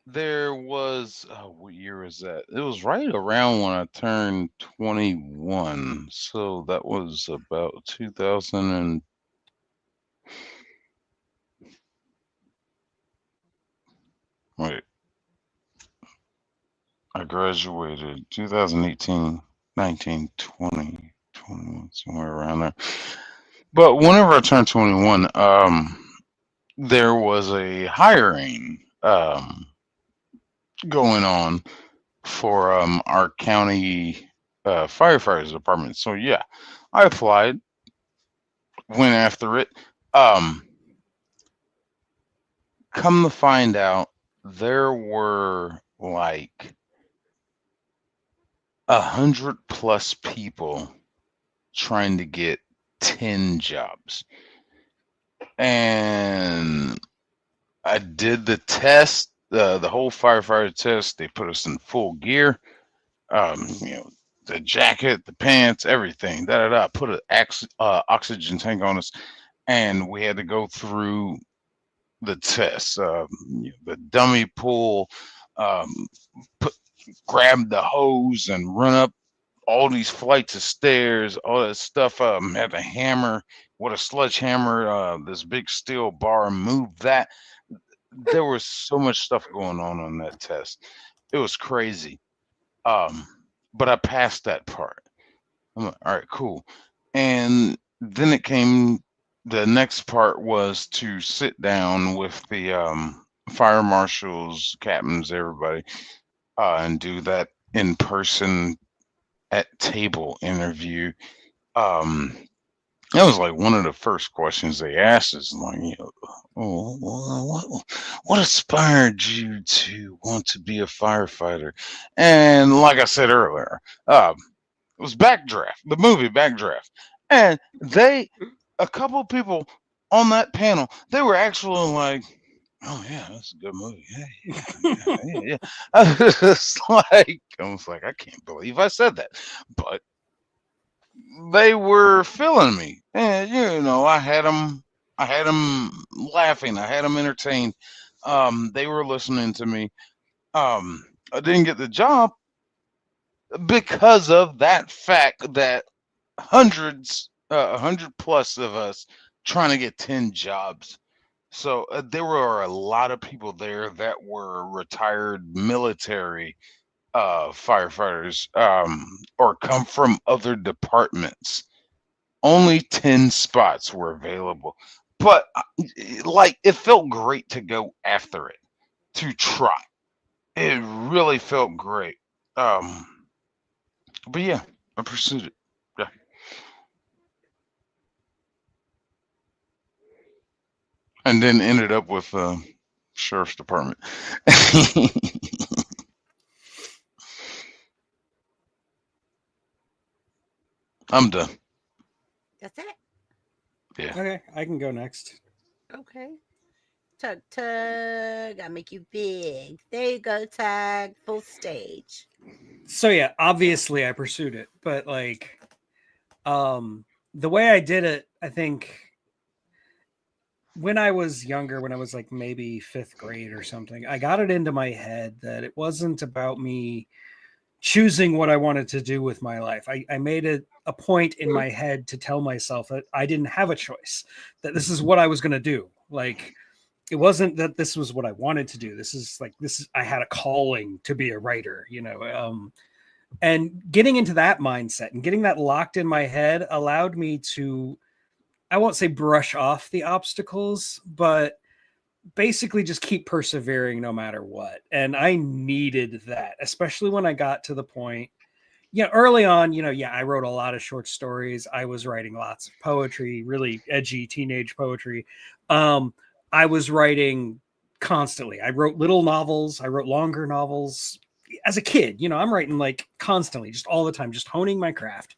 There was what year was that? It was right around when I turned 21. So that was about 2000 and wait. I graduated 2018, 19, 20, 21, somewhere around there. But whenever I turned 21, there was a hiring going on for our county firefighters department. So yeah, I applied, went after it. Come to find out, there were like 100+ people trying to get 10 jobs, and I did the test, the whole firefighter test. They put us in full gear, the jacket, the pants, everything. Put an oxygen tank on us, and we had to go through the test. The dummy pull, grab the hose and run up all these flights of stairs, all that stuff. Had a hammer with a sledgehammer, this big steel bar, move that. There was so much stuff going on that test. It was crazy. But I passed that part. I'm like, all right, cool. And then the next part was to sit down with the fire marshals, captains, everybody, and do that in person at table interview. That was like one of the first questions they asked is like, what inspired you to want to be a firefighter? And like I said earlier, it was Backdraft, the movie Backdraft. And a couple of people on that panel, they were actually like, oh yeah, that's a good movie. Yeah. I was like, I can't believe I said that. But they were feeling me, and I had them laughing, I had them entertained. They were listening to me. I didn't get the job because of that fact that 100+ of us trying to get 10 jobs. So there were a lot of people there that were retired military firefighters, or come from other departments. Only 10 spots were available, but like it felt great to go after it, to try. It really felt great. But yeah, I pursued it. Yeah. And then ended up with sheriff's department. I'm done. That's it. Yeah. Okay, I can go next. Okay. Tug, tug. Gotta make you big. There you go, Tag. Full stage. So yeah, obviously I pursued it, but like the way I did it, I think when I was younger, when I was like maybe 5th grade or something, I got it into my head that it wasn't about me choosing what I wanted to do with my life. I made it a point in my head to tell myself that I didn't have a choice, that this is what I was going to do. Like, it wasn't that this was what I wanted to do. I had a calling to be a writer, you know. And getting into that mindset and getting that locked in my head allowed me to, I won't say brush off the obstacles, but basically just keep persevering no matter what. And I needed that, especially when I got to the point, early on, I wrote a lot of short stories. I was writing lots of poetry, really edgy teenage poetry. I was writing constantly. I wrote little novels. I wrote longer novels as a kid. I'm writing like constantly, just all the time, just honing my craft.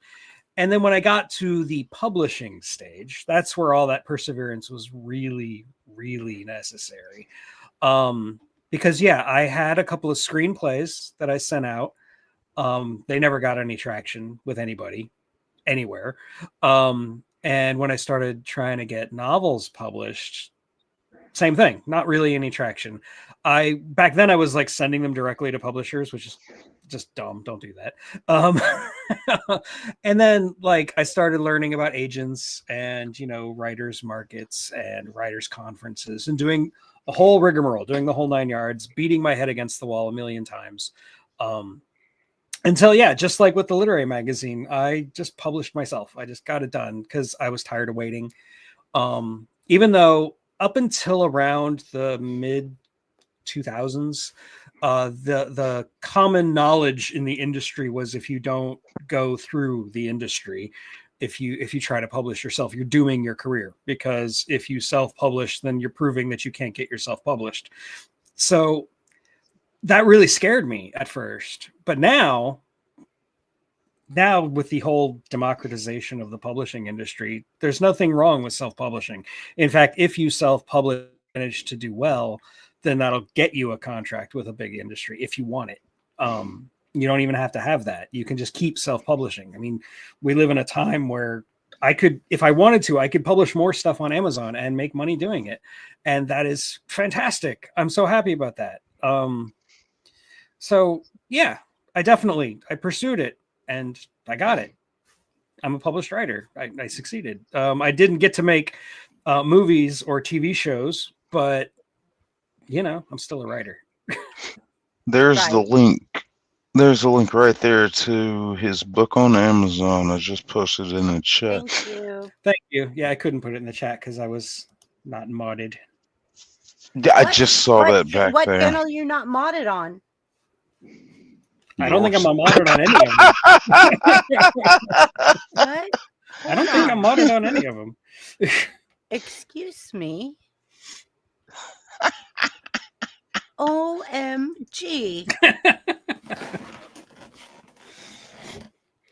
And then when I got to the publishing stage, that's where all that perseverance was really, really necessary. Because I had a couple of screenplays that I sent out. They never got any traction with anybody anywhere. And when I started trying to get novels published, same thing, not really any traction. Back then I was like sending them directly to publishers, which is just dumb. Don't do that. And then like I started learning about agents and, writers markets and writers conferences and doing a whole rigmarole, doing the whole 9 yards, beating my head against the wall a million times. Until, just like with the literary magazine, I just published myself. I just got it done because I was tired of waiting. Even though up until around the mid 2000s, the common knowledge in the industry was if you don't go through the industry, if you try to publish yourself, you're dooming your career, because if you self-publish, then you're proving that you can't get yourself published. So that really scared me at first. But now with the whole democratization of the publishing industry, there's nothing wrong with self-publishing. In fact, if you self-publish, manage to do well, then that'll get you a contract with a big industry if you want it. You don't even have to have that. You can just keep self-publishing. I mean, we live in a time where if I wanted to, I could publish more stuff on Amazon and make money doing it. And that is fantastic. I'm so happy about that. So yeah, I pursued it and I got it. I'm a published writer. I succeeded. I didn't get to make movies or TV shows, but I'm still a writer. There's Right. the link. There's a link right there to his book on Amazon. I just posted it in the chat. Thank you. Thank you. Yeah, I couldn't put it in the chat because I was not modded. Yeah, I just saw that back what there. channel you're not modded on? I don't think I'm modded on any of them. What? I don't think I'm modded on any of them. Excuse me. OMG.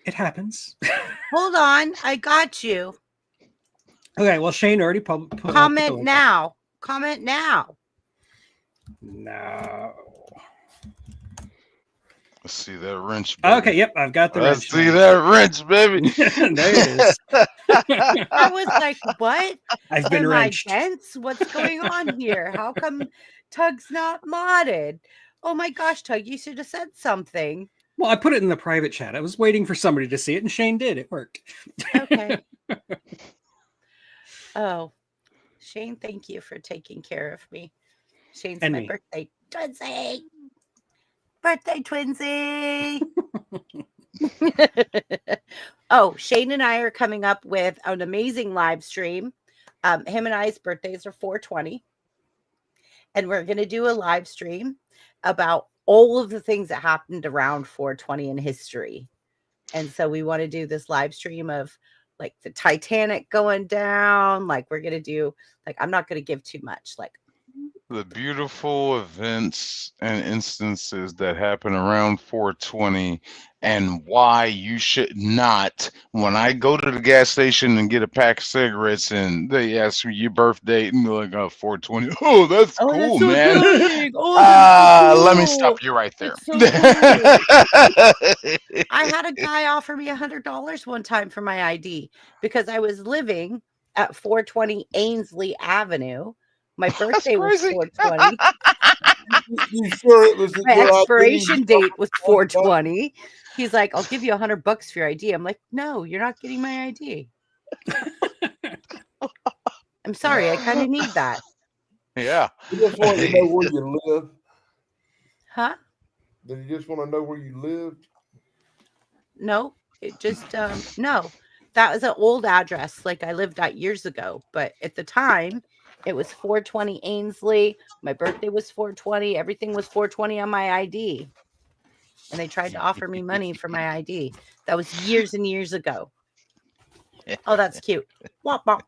It happens. Hold on. I got you. Okay, well, Shane already put Comment now. Comment now. No. Let's see that wrench. Baby. Okay, yep, I've got the Let's wrench. see that wrench, baby. There it is. I was like, what? I've been wrenched. Dense? What's going on here? How come Tug's not modded? Oh my gosh, Tug, you should have said something. Well, I put it in the private chat. I was waiting for somebody to see it, and Shane did. It worked. Okay. Oh, Shane, thank you for taking care of me. Shane's and my me. birthday twinsy. Birthday twinsy. Oh, Shane and I are coming up with an amazing live stream. Him and I's birthdays are 4/20. And we're going to do a live stream about all of the things that happened around 4/20 in history. And so we want to do this live stream of like the Titanic going down. Like we're going to do, like, I'm not going to give too much. Like the beautiful events and instances that happen around 420 and why you should not, when I go to the gas station and get a pack of cigarettes and they ask me your birth date and be like, oh, 420. Oh, that's Oh, cool, that's so man. big. Oh, that's so Let me cool. stop you right there. It's so cool. I had a guy offer me $100 one time for my ID because I was living at 420 Ainsley Avenue. My birthday was crazy. 420. You sure it was My your ID? expiration date was 420. He's like, I'll give you $100 for your ID. I'm like, no, you're not getting my ID. I'm sorry. I kind of need that. Yeah. You just want to know where you live? Huh? Did you just want to know where you lived? No, it just, no. That was an old address like I lived at years ago. But at the time, it was 420 Ainsley. My birthday was 420. Everything was 420 on my ID. And they tried to offer me money for my ID. That was years and years ago. Oh, that's cute. Diamond,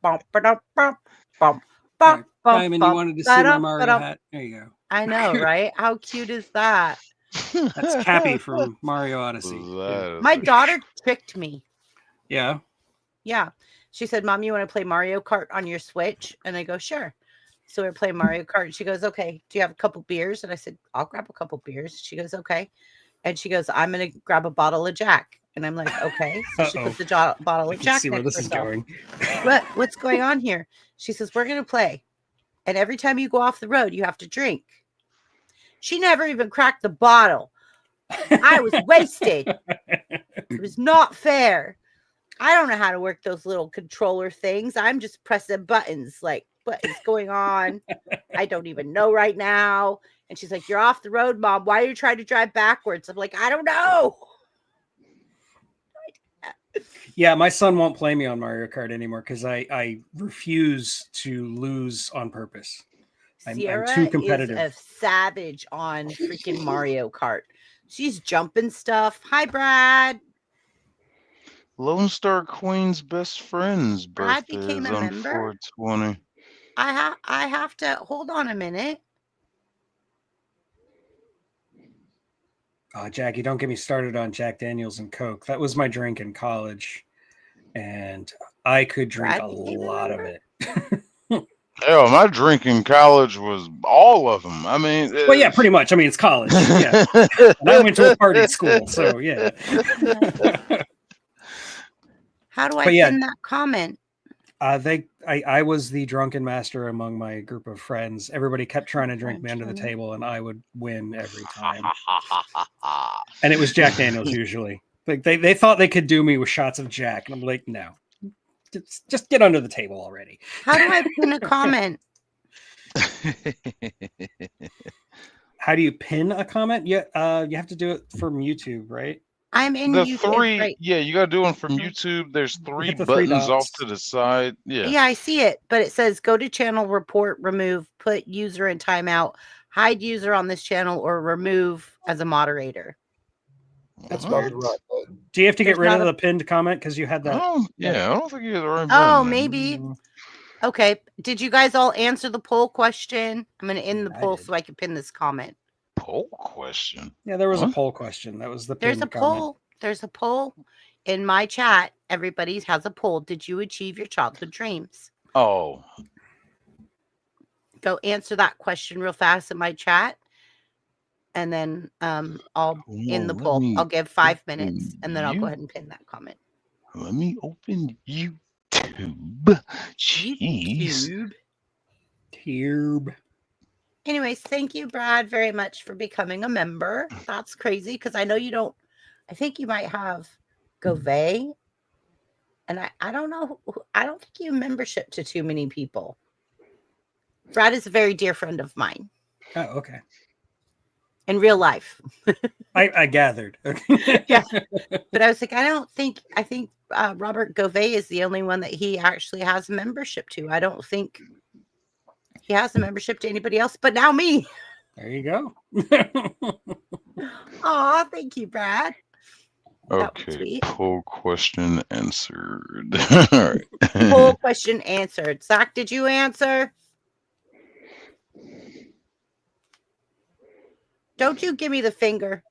you wanted to see my Mario hat? There you go. I know, right? How cute is that? That's Cappy from Mario Odyssey. My daughter tricked me. Yeah. Yeah. She said, Mom, you want to play Mario Kart on your Switch? And I go, sure. So we're playing Mario Kart. She goes, okay, do you have a couple beers? And I said, I'll grab a couple beers. She goes, okay. And she goes, I'm going to grab a bottle of Jack. And I'm like, okay. So she puts the bottle of Jack. See where this is going. What's going on here? She says, we're going to play. And every time you go off the road, you have to drink. She never even cracked the bottle. I was wasted. It was not fair. I don't know how to work those little controller things. I'm just pressing buttons. Like, what is going on? I don't even know right now. And she's like, you're off the road, Mom. Why are you trying to drive backwards? I'm like, I don't know. Yeah, my son won't play me on Mario Kart anymore because I refuse to lose on purpose. I'm too competitive. Is a savage on freaking Mario Kart. She's jumping stuff. Hi, Brad. Lone Star Queen's best friend's Brad birthday became is a on member? 420. I have to hold on a minute. Oh, Jackie, don't get me started on Jack Daniels and Coke. That was my drink in college, and I could drink a lot of it. Hell, my drink in college was all of them. I mean, well, yeah, pretty much. I mean, it's college. Yeah, and I went to a party school, so yeah. How do I pin that comment? I was the drunken master among my group of friends. Everybody kept trying to drink me under the table, and I would win every time. And it was Jack Daniels usually. Like they thought they could do me with shots of Jack, and I'm like, no, just get under the table already. How do I pin a comment? How do you pin a comment? Yeah, you have to do it from YouTube, right? I'm in the YouTube. three. Right. Yeah, you gotta do one from YouTube. There's three the buttons three off dots. to the side. Yeah. Yeah, I see it, but it says go to channel, report, remove, put user in timeout, hide user on this channel, or remove as a moderator. That's not the right button. Do you have to get There's rid of not the pinned comment because you had that? Oh, yeah, I don't think you had the right Oh, button. maybe. Okay. Did you guys all answer the poll question? I'm going to end the I poll did. so I can pin this comment. Poll question. Yeah, there was a What? poll question. That was the There's pinned a comment. poll. There's a poll in my chat. Everybody has a poll. Did you achieve your childhood dreams? Oh, Go answer that question real fast in my chat. And then I'll in the poll. I'll give 5 minutes and then I'll go ahead and pin that comment. let me open YouTube. Jeez. Tube. Anyways, thank you, Brad, very much for becoming a member. That's crazy because I know you don't. I think you might have Gove. And I don't know. I don't think you have membership to too many people. Brad is a very dear friend of mine Oh, okay. in real life. I gathered. Yeah. But I was like, I think Robert Gove is the only one that he actually has a membership to. I don't think he has a membership to anybody else, but now me. There you go. Aw, thank you, Brad. That was Okay, sweet. poll question answered. All right. Poll question answered. Zach, did you answer? Don't you give me the finger.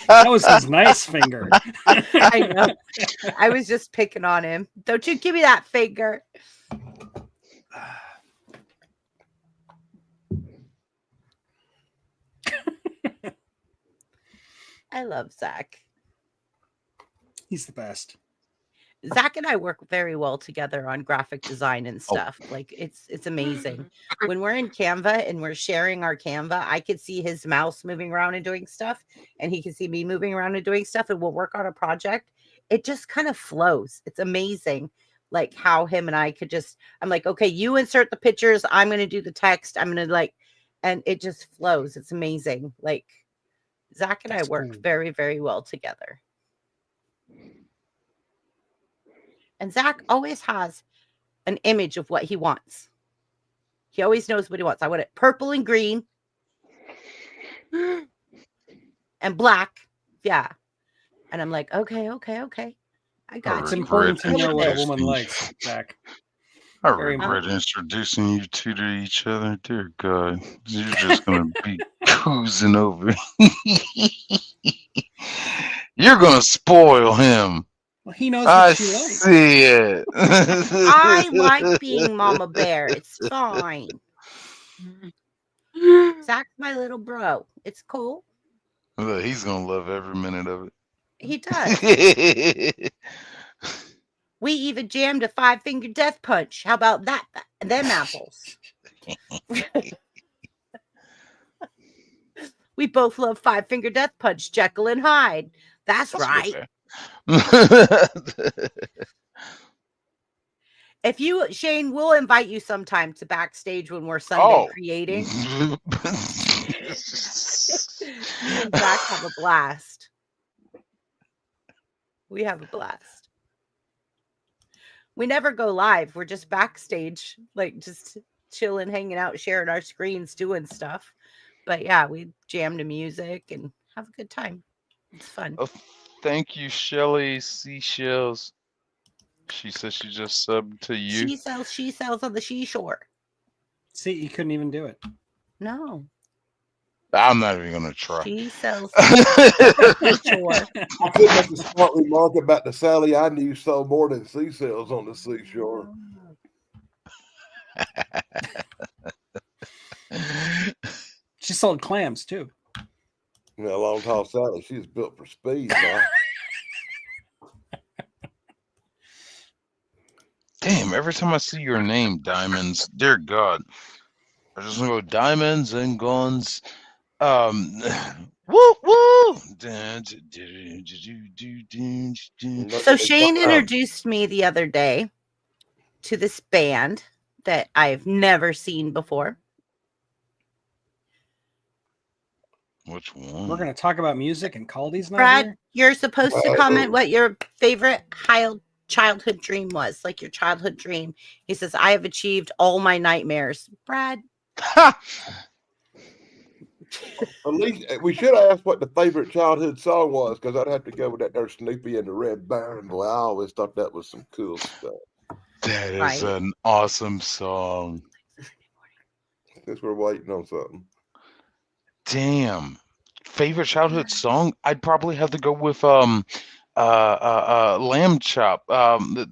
That was his nice finger. I know. I was just picking on him. Don't you give me that finger. I love Zach. He's the best. Zach and I work very well together on graphic design and Oh. stuff. Like it's amazing. When we're in Canva and we're sharing our Canva, I could see his mouse moving around and doing stuff, and he can see me moving around and doing stuff, and we'll work on a project. It just kind of flows. It's amazing, like how him and I could just. I'm like, okay, you insert the pictures. I'm gonna do the text. I'm gonna like, and it just flows. It's amazing. Like Zach and That's I work cool. very, very well together. And Zach always has an image of what he wants. He always knows what he wants. I want it purple and green and black. Yeah. And I'm like, okay. I got It's you. important to know what a Interesting. woman likes, Zach. I Very regret introducing you two to each other. Dear God, you're just gonna be cruising over. You're gonna spoil him. Well, he knows I what she likes. see it. I like being Mama Bear. It's fine. Zach's my little bro. It's cool. Look, he's gonna love every minute of He does. it. We even jammed a 5-finger death punch. How about that? Them apples. We both love 5-finger death punch, Jekyll and Hyde. That's right. okay. If you, Shane, we'll invite you sometime to backstage when we're Sunday creating. Me and Zach have a blast. We have a blast. We never go live. We're just backstage, like just chilling, hanging out, sharing our screens, doing stuff. But yeah, we jam to music and have a good time. It's fun. Oh, thank you, Shelly Seashells. She says she just subbed to you. She sells on the seashore. See, you couldn't even do it. No, I'm not even gonna try. she sells on the seashore. I could make a smart remark about the Sally I knew sold more than seashells on the seashore. She sold clams too. You know, long tall Sally, she's built for speed. Now. Damn, every time I see your name, Diamonds, dear God, I just want to go Diamonds and Guns. Woo woo. So Shane introduced me the other day to this band that I've never seen before. Which one? We're going to talk about music and Caldy's not Brad, here. you're supposed to comment what your favorite childhood dream was, like your childhood dream. He says, I have achieved all my nightmares. Brad. At least we should ask what the favorite childhood song was, because I'd have to go with that there Snoopy and the Red Baron. Boy, I always thought that was some cool stuff. That is Right. an awesome song. Since we're waiting on something. Damn. Favorite childhood song? I'd probably have to go with Lamb Chop.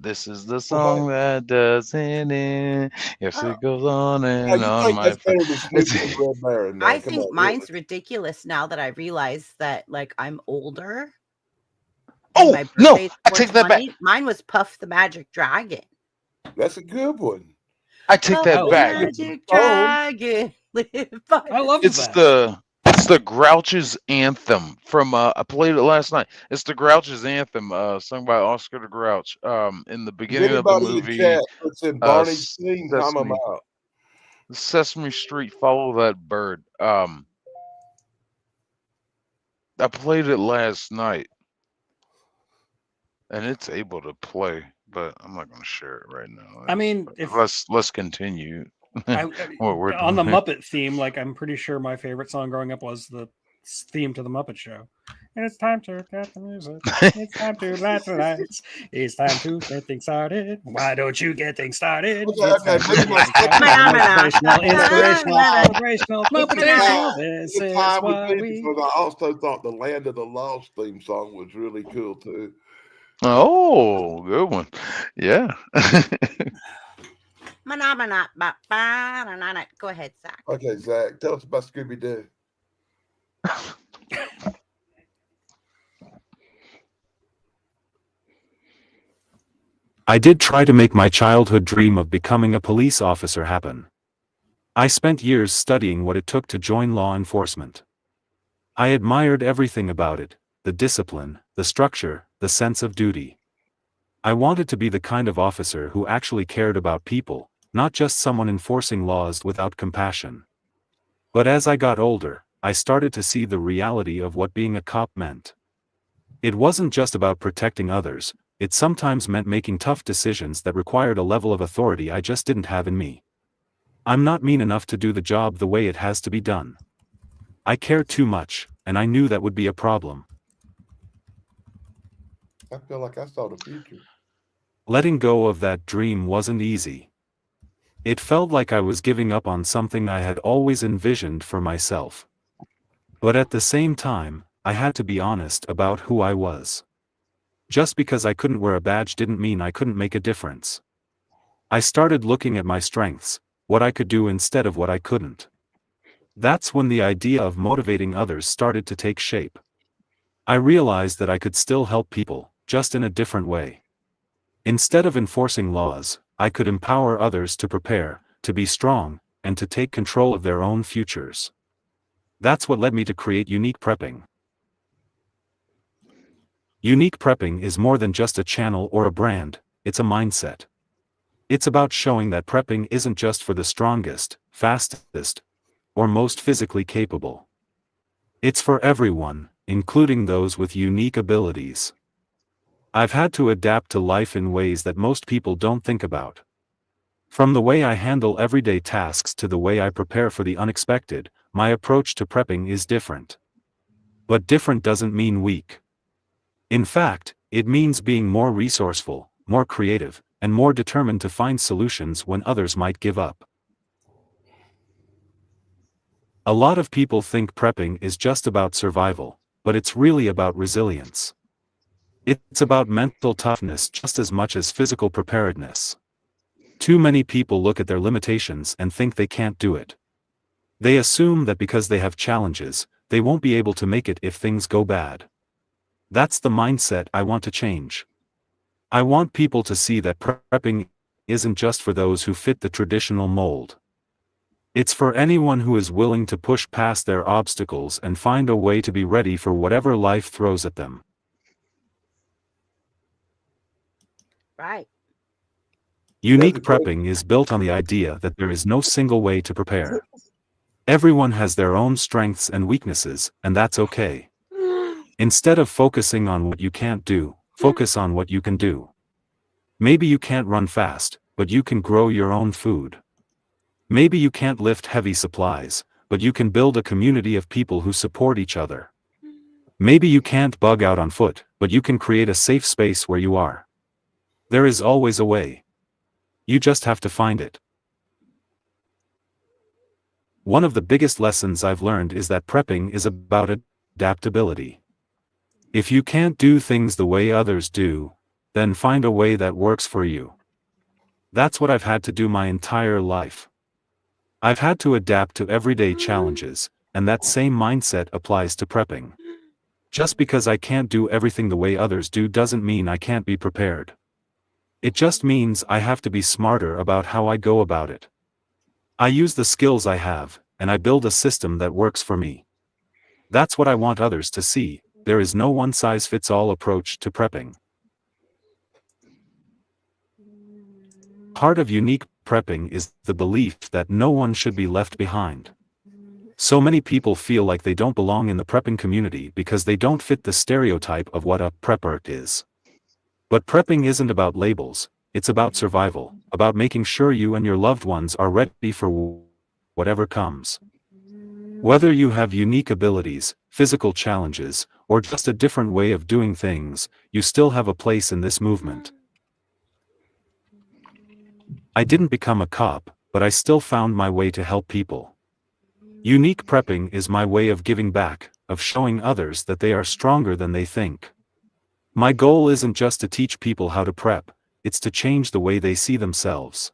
This is the song that doesn't end. Yes, Oh. it goes on Yeah, and you on. think My that's better than Snoopy and the Red Baron? Now, I come think on, mine's really. ridiculous now that I realize that like I'm older. Oh, My no, birthday's I take that back. 420. Mine was Puff the Magic Dragon. That's a good one. I take Puff that the back. Magic Oh. Dragon. live by I love It's that. the Grouch's anthem from I played it last night. It's the Grouch's anthem, sung by Oscar the Grouch. In the beginning of the Anybody in movie, chat puts in Barney's theme, time them Sesame. out. Sesame Street, Follow That Bird. I played it last night, and it's able to play, but I'm not going to share it right now. I mean, if Let's continue. I, What we're on the doing. Muppet theme, like I'm pretty sure my favorite song growing up was the theme to the Muppet Show. It's time to cut the music. It's time to light the lights. It's time to get things started. Why don't you get things started? Okay, It's okay, time to maybe get my things started. second- Inspirational, celebrational, motivational. This the is time what with me we. because I also thought the Land of the Lost theme song was really cool too. Oh, good one. Yeah. Go ahead, Zach. Okay, Zach, tell us about Scooby Doo. I did try to make my childhood dream of becoming a police officer happen. I spent years studying what it took to join law enforcement. I admired everything about it, the discipline, the structure, the sense of duty. I wanted to be the kind of officer who actually cared about people, not just someone enforcing laws without compassion. But as I got older, I started to see the reality of what being a cop meant. It wasn't just about protecting others, it sometimes meant making tough decisions that required a level of authority I just didn't have in me. I'm not mean enough to do the job the way it has to be done. I care too much, and I knew that would be a problem. I feel like I saw the future. Letting go of that dream wasn't easy. It felt like I was giving up on something I had always envisioned for myself. But at the same time, I had to be honest about who I was. Just because I couldn't wear a badge didn't mean I couldn't make a difference. I started looking at my strengths, what I could do instead of what I couldn't. That's when the idea of motivating others started to take shape. I realized that I could still help people, just in a different way. Instead of enforcing laws, I could empower others to prepare, to be strong, and to take control of their own futures. That's what led me to create Unique Prepping. Unique Prepping is more than just a channel or a brand, it's a mindset. It's about showing that prepping isn't just for the strongest, fastest, or most physically capable. It's for everyone, including those with unique abilities. I've had to adapt to life in ways that most people don't think about. From the way I handle everyday tasks to the way I prepare for the unexpected, my approach to prepping is different. But different doesn't mean weak. In fact, it means being more resourceful, more creative, and more determined to find solutions when others might give up. A lot of people think prepping is just about survival, but it's really about resilience. It's about mental toughness just as much as physical preparedness. Too many people look at their limitations and think they can't do it. They assume that because they have challenges, they won't be able to make it if things go bad. That's the mindset I want to change. I want people to see that prepping isn't just for those who fit the traditional mold. It's for anyone who is willing to push past their obstacles and find a way to be ready for whatever life throws at them. Right. Unique prepping is built on the idea that there is no single way to prepare. Everyone has their own strengths and weaknesses, and that's okay. Instead of focusing on what you can't do, focus on what you can do. Maybe you can't run fast, but you can grow your own food. Maybe you can't lift heavy supplies, but you can build a community of people who support each other. Maybe you can't bug out on foot, but you can create a safe space where you are. There is always a way. You just have to find it. One of the biggest lessons I've learned is that prepping is about adaptability. If you can't do things the way others do, then find a way that works for you. That's what I've had to do my entire life. I've had to adapt to everyday challenges, and that same mindset applies to prepping. Just because I can't do everything the way others do doesn't mean I can't be prepared. It just means I have to be smarter about how I go about it. I use the skills I have, and I build a system that works for me. That's what I want others to see. There is no one-size-fits-all approach to prepping. Part of unique prepping is the belief that no one should be left behind. So many people feel like they don't belong in the prepping community because they don't fit the stereotype of what a prepper is. But prepping isn't about labels, it's about survival, about making sure you and your loved ones are ready for whatever comes. Whether you have unique abilities, physical challenges, or just a different way of doing things, you still have a place in this movement. I didn't become a cop, but I still found my way to help people. Unique prepping is my way of giving back, of showing others that they are stronger than they think. My goal isn't just to teach people how to prep, it's to change the way they see themselves.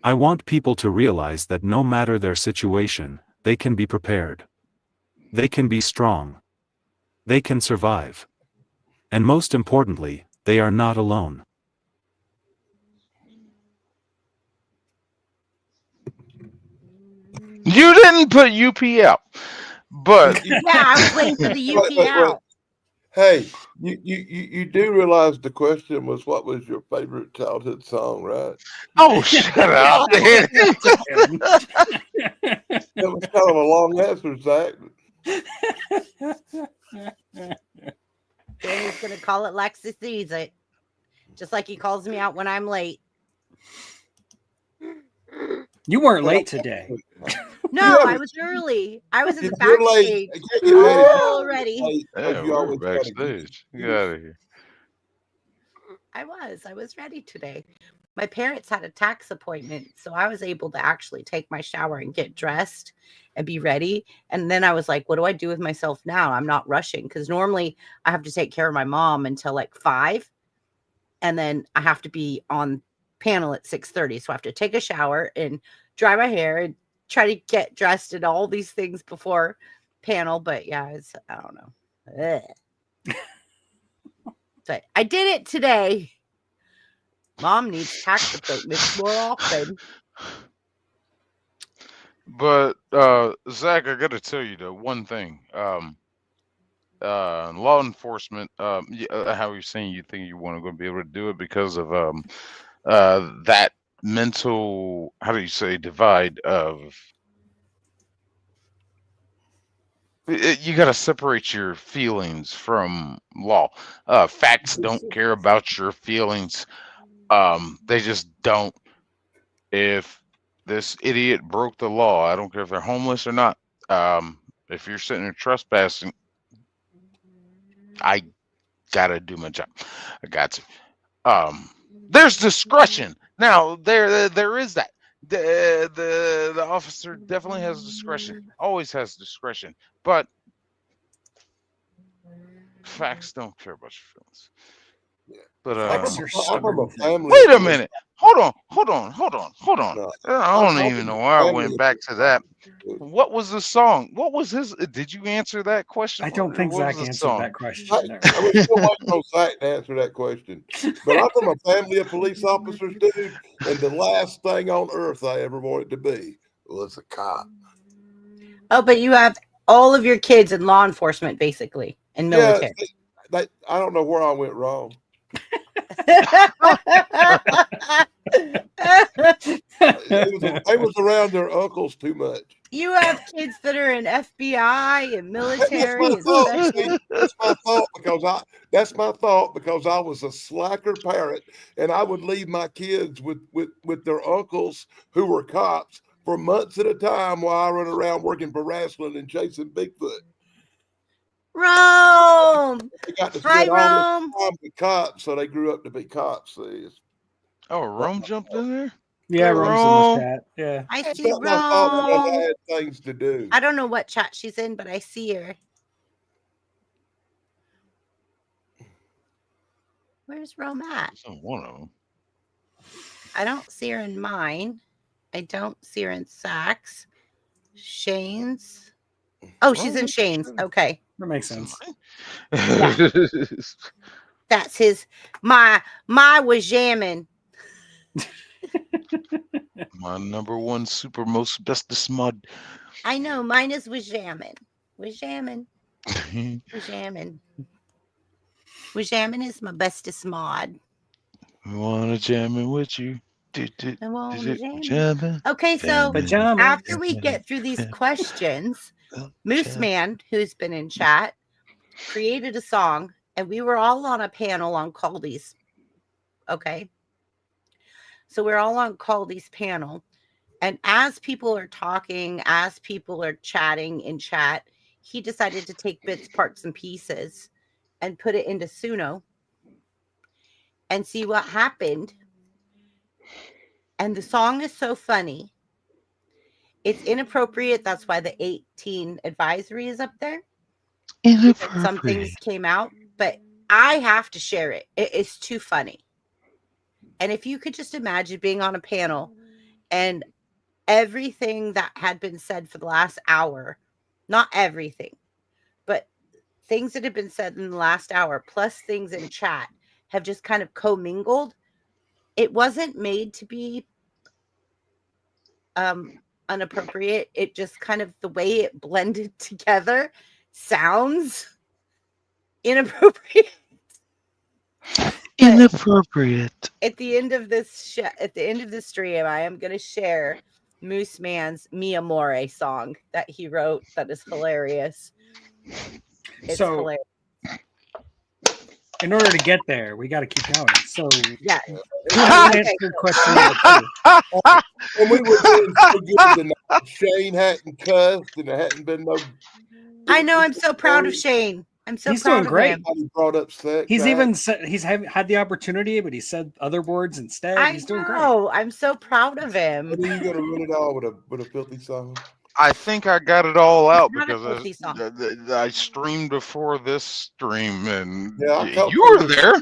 I want people to realize that no matter their situation, they can be prepared. They can be strong. They can survive. And most importantly, they are not alone. You didn't put UP out, but Yeah, I was waiting for the UP out. Hey, you do realize the question was what was your favorite childhood song, right? oh, shut up, man. It was kind of a long answer, Zach. Danny's gonna call it Lexi sees it, just like he calls me out when I'm late. You weren't late today. No, I was early. I was in the If you're late, backstage get ready. already. Late, Yeah, because you we're always gotta get- backstage. Get out of here. I was ready today. My parents had a tax appointment, so I was able to actually take my shower and get dressed and be ready. And then I was like, what do I do with myself now? I'm not rushing because normally I have to take care of my mom until like 5. And then I have to be on panel at 6:30. So I have to take a shower and dry my hair and try to get dressed and all these things before panel. But yeah, I don't know. But I did it today. Mom needs tax appointments more often. But Zach, I got to tell you though one thing. Law enforcement. How you're saying you think you want to be able to do it because of that mental. How do you say divide of. You got to separate your feelings from law. Facts don't care about your feelings. They just don't. If this idiot broke the law, I don't care if they're homeless or not. If you're sitting there trespassing, I gotta do my job. I got to. There's discretion. Now there is that. The officer definitely has discretion. Always has discretion. But facts don't care about your feelings. But Facts are I'm from a stubborn. family. wait a of- minute. Hold on. No, I don't I'm even from know a why I family went of- back to that. What was the song? What was his? Did you answer that question? I don't think What was Zach the answered song? that question. I was still waiting on Zach to answer that question. But I'm from a family of police officers, dude, and the last thing on earth I ever wanted to be was a cop. Oh, but you have all of your kids in law enforcement, basically, and military. I don't know where I went wrong. They was around their uncles too much. You have kids that are in FBI and military. That's my And thought. See, that's my thought because I was a slacker parent, and I would leave my kids with their uncles who were cops for months at a time while I run around working for wrestling and chasing Bigfoot. Rome. They got to Hi, spend all Rome. this time with cops, so they grew up to be cops. See, it's Oh, Rome jumped in there. Yeah, Hey, Rome's Rome. in the chat. Yeah. I see not my fault because I Rome. had things to do. I don't know what chat she's in, but I see her. Where's Rome at? It's on one of them. I don't see her in mine. I don't see her in Sachs. Shane's. Oh, she's in Rome? Shane's. Okay. That makes sense. That's his my was jamming. My number one super most bestest mod. I know mine is was jamming. Was jamming. Was jamming. Was jamming is my bestest mod. Wanna jamming with you? I wanna Is it jam. jamming? Okay, so Pajama. after we get through these questions, Moose Man, who's been in chat, created a song, and we were all on a panel on Caldy's. Okay. So we're all on Caldy's panel. And as people are talking, as people are chatting in chat, he decided to take bits, parts, and pieces and put it into Suno and see what happened. And the song is so funny. It's inappropriate. That's why the 18 advisory is up there. Some things came out, but I have to share it. It is too funny. And if you could just imagine being on a panel and everything that had been said for the last hour, not everything, but things that have been said in the last hour, plus things in chat, have just kind of commingled. It wasn't made to be inappropriate. It just kind of, the way it blended together sounds inappropriate. Inappropriate. At the end of this stream, I am going to share Moose Man's Mi Amore song that he wrote that is hilarious. It's hilarious. In order to get there, we got to keep going. So yeah, answer question number 2. And we were doing so good tonight. Shane hadn't cussed, and there hadn't been no. I know. I'm so proud of Shane. I'm so proud doing great. of him. He brought up sex. He's right? even said had the opportunity, but he said other words instead. He's doing great. I'm so proud of him. But then you gonna run it all with a filthy song. I think I got it all out not a because filthy song. I streamed before this stream, and Yeah, you were there.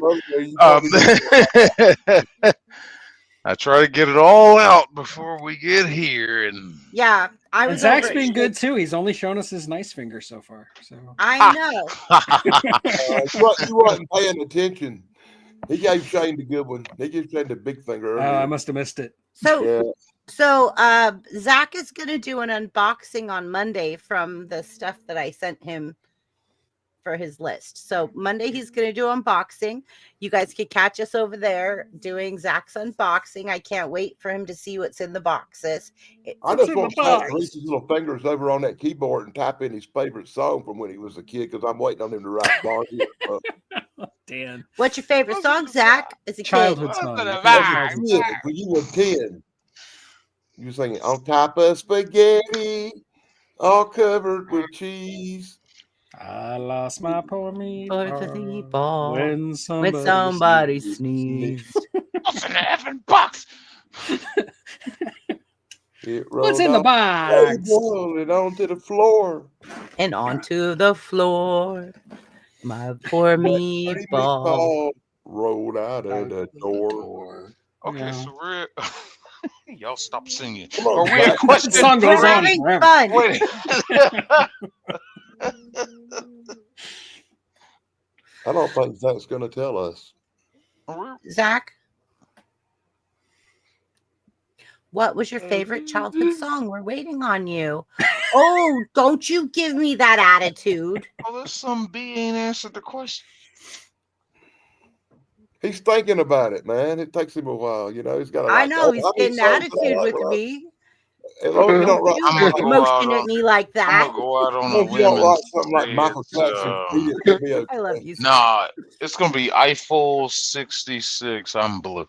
I try to get it all out before we get here, and Yeah, I And was. Zach's over it. been good too. He's only shown us his nice finger so far. So I know. You wasn't paying attention. He gave Shane the good one. He gave Shane the big finger. I must have missed it. So Zach is going to do an unboxing on Monday from the stuff that I sent him for his list. So Monday he's going to do unboxing. You guys can catch us over there doing Zach's unboxing. I can't wait for him to see what's in the boxes. I just want to reach his little fingers over on that keyboard and type in his favorite song from when he was a kid because I'm waiting on him to write bars. Dan. What's your favorite song, Zach? As a Childhood kid? song. When you were 10, you were singing on top of spaghetti, all covered with cheese. I lost my poor meatball when somebody sneezed. what's in the effing box? What's in the box? And onto the floor. And onto the floor. My poor meatball rolled out of the door. Okay, Yeah. so we're y'all stop singing. Come on, Are we at Zach. question? The song goes We're on having forever. fun. Wait. I don't think Zach's going to tell us. Zach, what was your favorite childhood song? We're waiting on you. Oh, don't you give me that attitude. Oh, there's some B ain't answered the question. He's thinking about it, man. It takes him a while. You know, he's got. I know he's getting attitude with me. As long as you don't rock, I'm gonna go out Motion at on- me like I'm that. gonna go out on as a long as you don't limb rock and something like say Michael it's, Jackson. It'll be okay. I love you. Nah, it's gonna be Eiffel 66. I'm blue.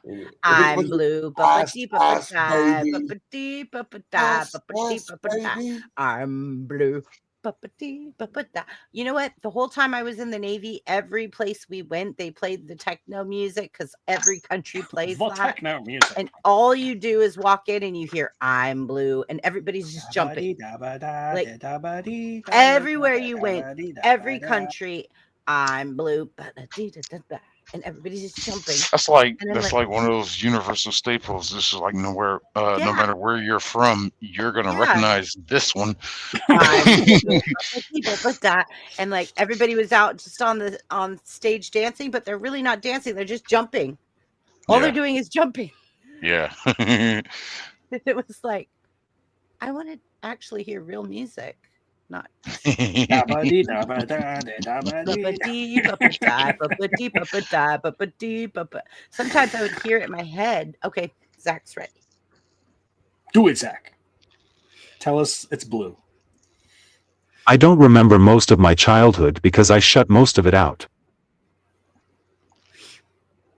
Yeah. I'm blue. Ice, ice, baby. Ba-ba-dee-ba-ba-da, Ice, ba-ba-dee-ba-ba-da. baby. I'm blue. Ba-ba-dee-ba-ba-da. You know what? The whole time I was in the Navy, every place we went, they played the techno music because every country plays The that. techno music. And all you do is walk in and you hear I'm blue and everybody's just jumping. Like, everywhere you went, every country, I'm blue. Ba-da-dee-da-da-da. And everybody's just jumping. That's like And then, like one of those universal staples. This is like nowhere, no Yeah. matter where you're from, you're gonna Yeah. recognize this one. I'm blue. Ba-ba-dee-ba-ba-da. And like everybody was out just on stage dancing, but they're really not dancing, they're just jumping. All Yeah. they're doing is jumping. Yeah. It was like, I want to actually hear real music, not sometimes I would hear it in my head. Okay, Zach's ready. Do it, Zach. Tell us it's blue. I don't remember most of my childhood because I shut most of it out.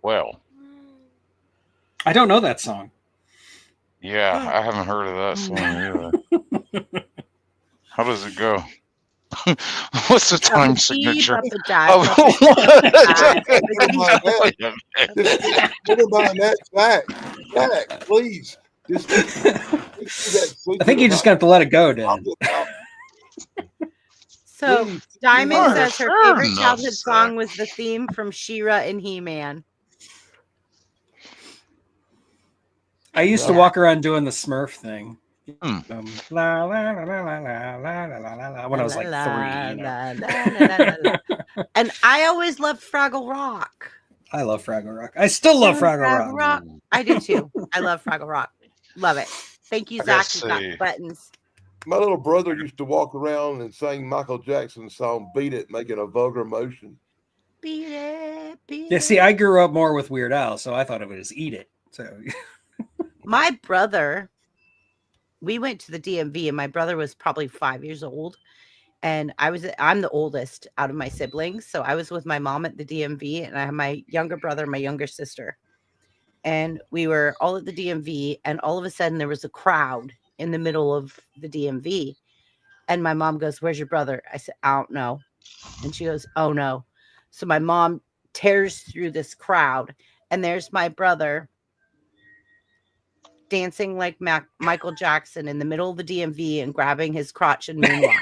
Well, I don't know that song. yeah, I haven't heard of that song either. How does it go? What's the No, time keep signature up the of dive. what? Never mind that. Zach, please. Just I think you just got to let it go, Dan. So Please. Diamond Alright, says her fair favorite enough, childhood Zach. song was the theme from She-Ra and He-Man. I used to Yeah. walk around doing the Smurf thing. Hmm. La, la, la, la, la, la, la, la, la, la, when I was like La, 3. You know? la, la, la, la, la, la. And I always loved Fraggle Rock. I love Fraggle Rock. I still love Fraggle Rock. I do too. I love Fraggle Rock. Love it. Thank you, I gotta Zach. You got say- the buttons. My little brother used to walk around and sing Michael Jackson's song "Beat It," making a vulgar motion. Beat it, beat Yeah, see, it. I grew up more with Weird Al, so I thought it was Eat It. So My brother, we went to the DMV, and my brother was probably 5 years old. And I'm the oldest out of my siblings. So I was with my mom at the DMV, and I have my younger brother and my younger sister. And we were all at the DMV, and all of a sudden there was a crowd in the middle of the DMV. And my mom goes, "Where's your brother?" I said, "I don't know." And she goes, "Oh no." So my mom tears through this crowd, and there's my brother dancing like Michael Jackson in the middle of the DMV and grabbing his crotch and moonwalk.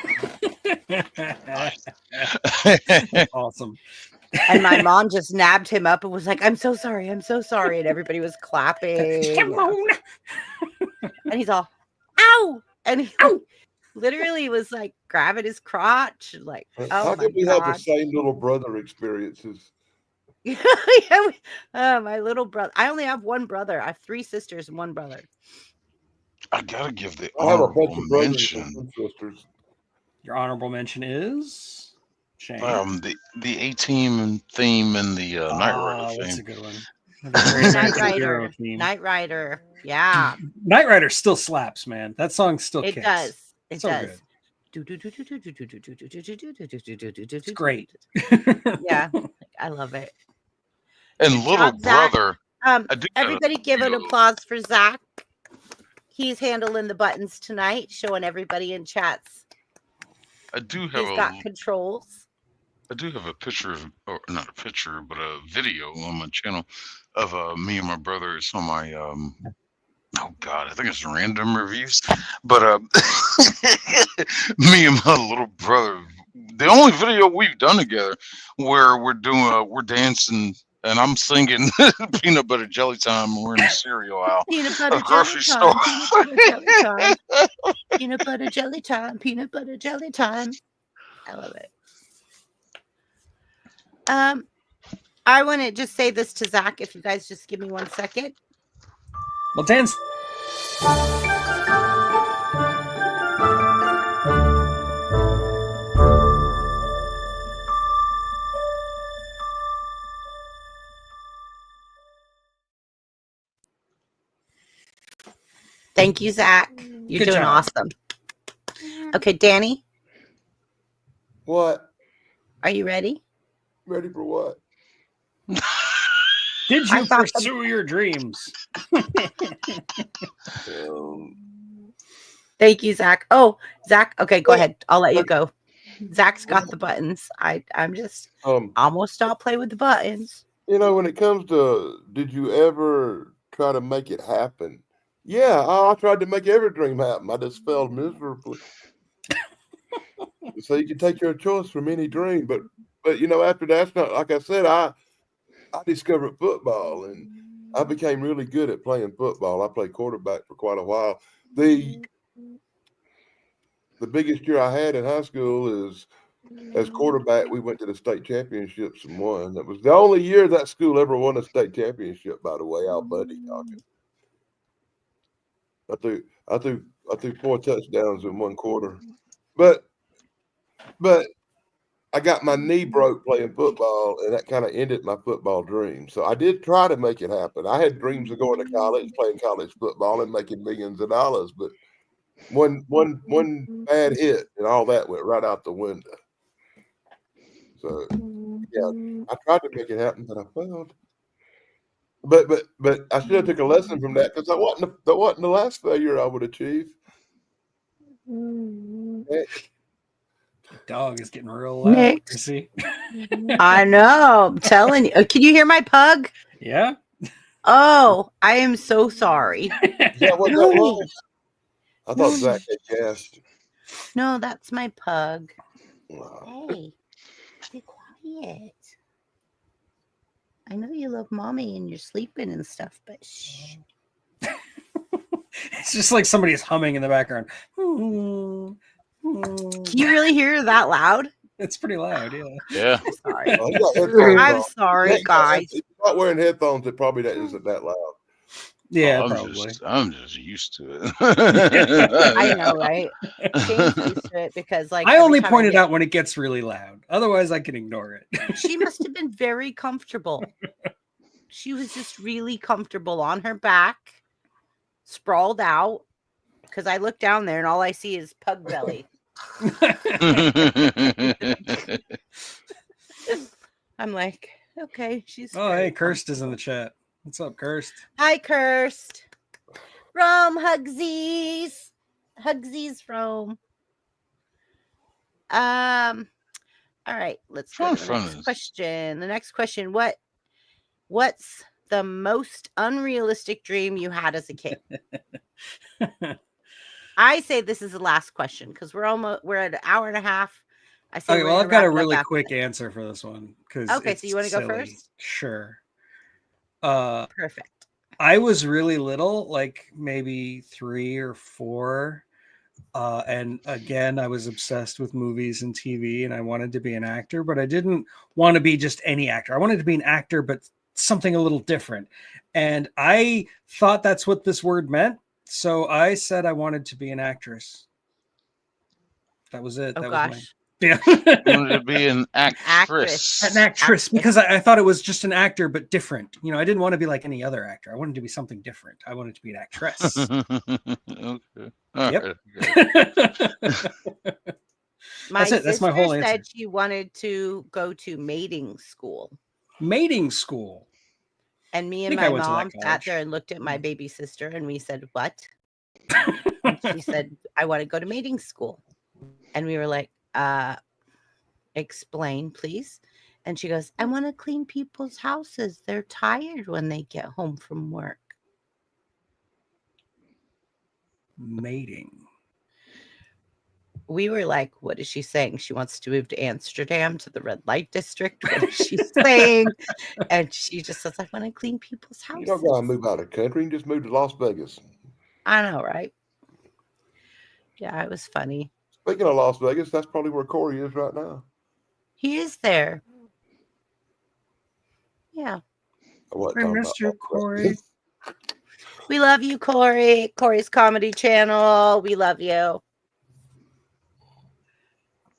awesome. And my mom just nabbed him up and was like, "I'm so sorry. I'm so sorry." And everybody was clapping. And he's all, "Ow." And he literally was like grabbing his crotch. Like, oh How my could we have the God. same little brother experiences? Yeah, my little brother. I only have one brother. I have 3 sisters and 1 brother. I gotta give the I have a honorable bunch of brothers mention. and sisters. Your honorable mention is Shane. The A-Team theme and the Knight Rider That's a theme. good one. Knight Hero Rider. theme. Knight Rider. Yeah, Knight Rider still slaps, man. That song still it kicks. does. It So does. It's It's great. Yeah, I love it. And Good little job, Zach. brother, I do gotta Everybody give an feel- applause for Zach. He's handling the buttons tonight, showing everybody in chats. I do He's have got controls. I do have a picture of, or not a picture, but a video on my channel of me and my brother. It's on my oh god, I think it's random reviews. But me and my little brother, the only video we've done together where we're dancing and I'm singing peanut butter jelly time and we're in the cereal aisle Peanut of butter a grocery jelly store. time. Peanut butter jelly time. Peanut butter jelly time. I love it. I want to just say this to Zach. If you guys just give me 1 second. Well, Dan's Thank you, Zach. You're Good doing job. awesome. Okay, Danny, What? are you ready? Ready for what? did I you thought- pursue your dreams? Thank you, Zach. Oh, Zach. Okay, go ahead. I'll let you go. Zach's got the buttons. I'm just almost stopped playing with the buttons. You know, when it comes to, did you ever try to make it happen? Yeah, I tried to make every dream happen. I just failed miserably. So you can take your choice from any dream, but you know, after that's not, like I said, I discovered football and I became really good at playing football. I played quarterback for quite a while. The biggest year I had in high school is as quarterback, we went to the state championships and won. That was the only year that school ever won a state championship, by the way. Al Bundy talking. I threw 4 touchdowns in 1 quarter. But I got my knee broke playing football, and that kind of ended my football dream. So I did try to make it happen. I had dreams of going to college, playing college football, and making millions of dollars. But one bad hit, and all that went right out the window. So yeah, I tried to make it happen, but I failed. But I should have took a lesson from that because that wasn't the last failure I would achieve. dog is getting real loud. Next. See? I know. I'm telling you. Can you hear my pug? Yeah. Oh, I am so sorry. Is that what that was? I thought Zach had gassed. No, that's my pug. Wow. Hey, be quiet. I know you love mommy and you're sleeping and stuff, but shh. It's just like somebody's humming in the background. Can you really hear that loud? It's pretty loud, yeah. Yeah. Sorry. Oh, he got headphones I'm on. sorry, If guys. you're not wearing headphones, it probably isn't that loud. Yeah, Oh, probably. I'm just used to it. I know, right? Shane's used to it because, like, I every only time point it get- out when it gets really loud. Otherwise, I can ignore it. She must have been very comfortable. She was just really comfortable on her back, sprawled out. Because I look down there and all I see is pug belly. I'm like, okay, she's. Oh, very hey, Kirst is in the chat. What's up, Kirst? Hi, Kirst. Rome Hugsies. Hugsies Rome. All right, let's go to the next question. The next question, what's the most unrealistic dream you had as a kid? I say this is the last question because we're at an hour and a half. I say Okay, well, I've got a really quick answer for this one. Okay, so you want to go first? Sure. Perfect. I was really little, like maybe 3 or 4. And again, I was obsessed with movies and TV, and I wanted to be an actor, but I didn't want to be just any actor. I wanted to be an actor, but something a little different. And I thought that's what this word meant. So I said I wanted to be an actress. That was it. Oh, that gosh. was yeah. You wanted to be an actress. An actress, because I thought it was just an actor, but different. You know, I didn't want to be like any other actor. I wanted to be something different. I wanted to be an actress. Okay. All Yep. right. My That's it. That's my whole answer. said she wanted to go to mating school. Mating school. And me and I my went to that mom sat college. there and looked at my baby sister and we said, what? And she said, I want to go to mating school. And we were like, explain, please. And she goes, I want to clean people's houses. They're tired when they get home from work. Mating. We were like, what is she saying? She wants to move to Amsterdam to the red light district. What is she saying? And she just says, I want to clean people's houses. You don't gotta move out of the country and just move to Las Vegas. I know, right? Yeah, it was funny. Speaking of Las Vegas, that's probably where Corey is right now. He is there. Yeah. I wasn't talking about Mr. Las Corey. Vegas. We love you, Corey. Corey's Comedy Channel. We love you.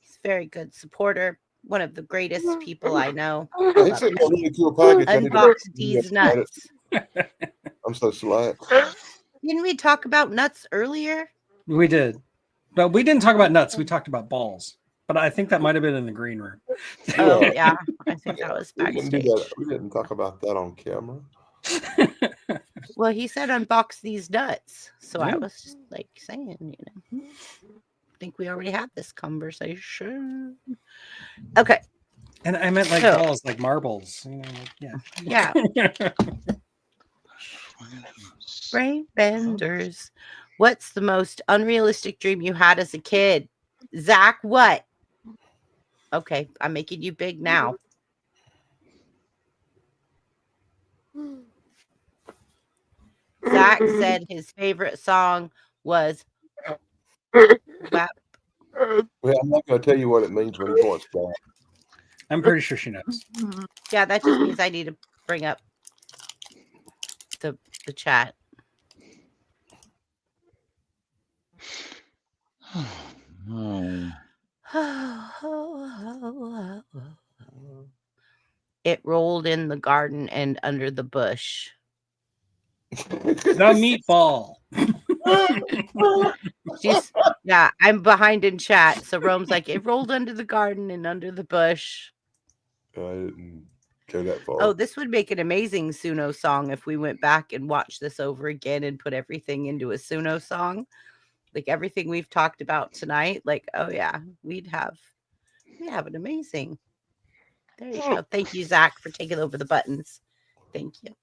He's a very good supporter. One of the greatest people I know. Yeah, he sent me a really cool package. I need to Unbox get these it. nuts. I'm so slack. Didn't we talk about nuts earlier? We did. But we didn't talk about nuts. We talked about balls. But I think that might have been in the green room. Oh, yeah. I think that was We didn't do backstage. that. We didn't talk about that on camera. Well, he said unbox these nuts. So I Yeah. was just like saying, you know, I think we already had this conversation. Okay. And I meant like So- balls, like marbles. You know, like, Yeah. yeah. Brain benders. What's the most unrealistic dream you had as a kid? Zach, what? Okay, I'm making you big now. Zach said his favorite song was WAP. Well, I'm not going to tell you what it means when he points back. I'm pretty sure she knows. Yeah, that just means I need to bring up the chat. Oh. It rolled in the garden and under the bush. The meatball. Yeah, I'm behind in chat. So Rome's like, it rolled under the garden and under the bush. I didn't go that far. Oh, this would make an amazing Suno song if we went back and watched this over again and put everything into a Suno song. Like everything we've talked about tonight. Like, oh yeah, we'd have We have an amazing. There you go. Thank you, Zach, for taking over the buttons. Thank you.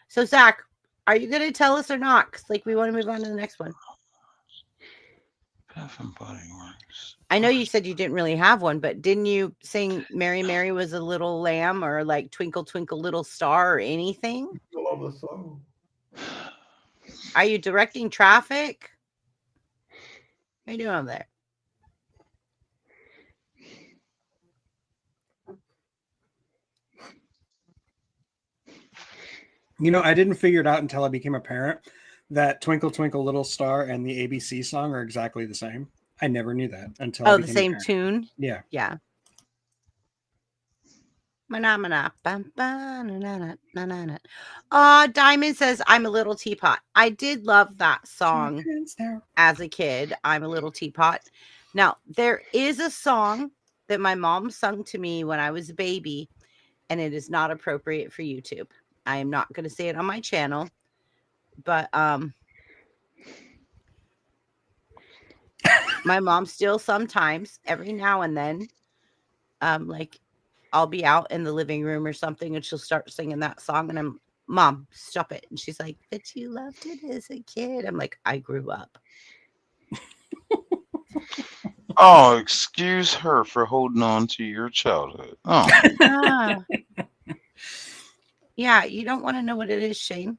So, Zach, are you going to tell us or not? Because, like, we want to move on to the next one. Bath and Body Works. I know you said you didn't really have one, but didn't you sing Mary, Mary was a little lamb or like Twinkle, Twinkle, Little Star or anything? I love the song. Are you directing traffic? What are you doing over there? You know, I didn't figure it out until I became a parent that Twinkle Twinkle Little Star and the ABC song are exactly the same. I never knew that until I Oh, the became a same parent. tune? Yeah. Yeah. Mana, bum, ba, na, na, na, na, na, na. Diamond says, I'm a little teapot. I did love that song as a kid. I'm a little teapot. Now, there is a song that my mom sung to me when I was a baby, and it is not appropriate for YouTube. I am not going to say it on my channel, but my mom still sometimes, every now and then, like, I'll be out in the living room or something and she'll start singing that song and I'm, Mom, stop it. And she's like, but you loved it as a kid. I'm like, I grew up. Oh, excuse her for holding on to your childhood. Oh. Yeah, you don't want to know what it is, Shane.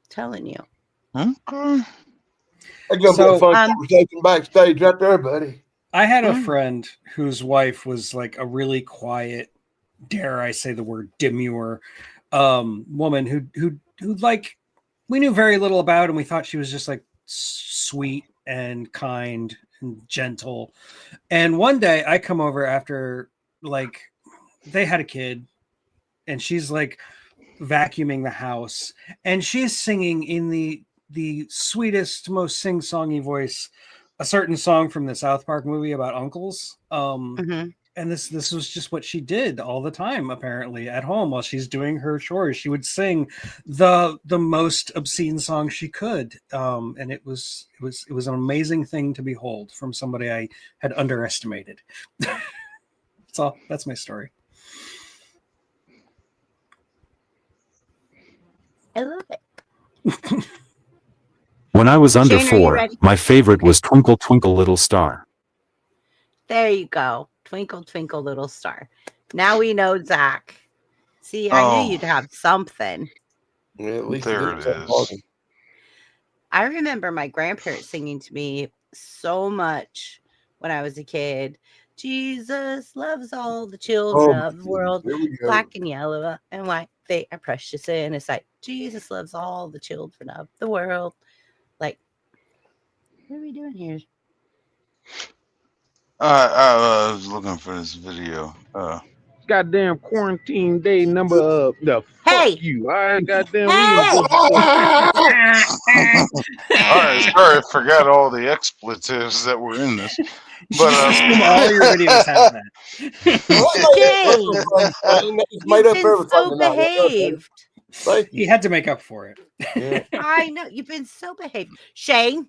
Telling you. Okay. That's gonna be a fun conversation backstage right there, buddy. I had a friend whose wife was like a really quiet, dare I say the word, demure woman who like we knew very little about, and we thought she was just like sweet and kind and gentle. And one day I come over after like they had a kid, and she's like vacuuming the house, and she's singing in the sweetest, most sing-songy voice a certain song from the South Park movie about uncles. And this was just what she did all the time, apparently, at home while she's doing her chores. She would sing the most obscene song she could. And it was an amazing thing to behold from somebody I had underestimated. That's my story. I love it. When I was under Shane, are you 4, ready? my favorite was Twinkle Twinkle Little Star. There you go. Twinkle, twinkle, little star. Now we know, Zach. See, I knew you'd have something. Yeah, at least There it is. I remember my grandparents singing to me so much when I was a kid. Jesus loves all the children of the world, black and yellow and white. They are precious in his sight. Jesus loves all the children of the world. Like, what are we doing here? I was looking for this video. Goddamn quarantine day number the fuck you. All right, goddamn. All right, sorry, I forgot all the expletives that were in this. But all your videos have that. You've been so behaved. He had to make up for it. Yeah. I know you've been so behaved, Shane.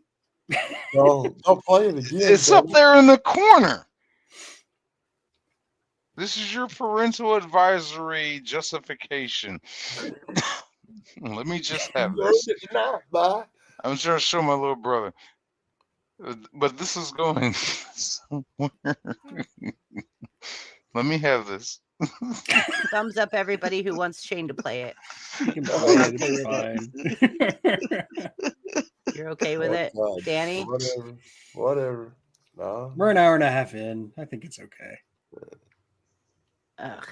Don't play it again. it's up there in the corner. This is your parental advisory justification. Let me just have this. I'm just going to show my little brother. But this is going somewhere. Let me have this. Thumbs up, everybody who wants Shane to play it. You can play it, it's fine. You're okay with it, Danny? Whatever. No. We're an hour and a half in. I think it's okay. Ugh.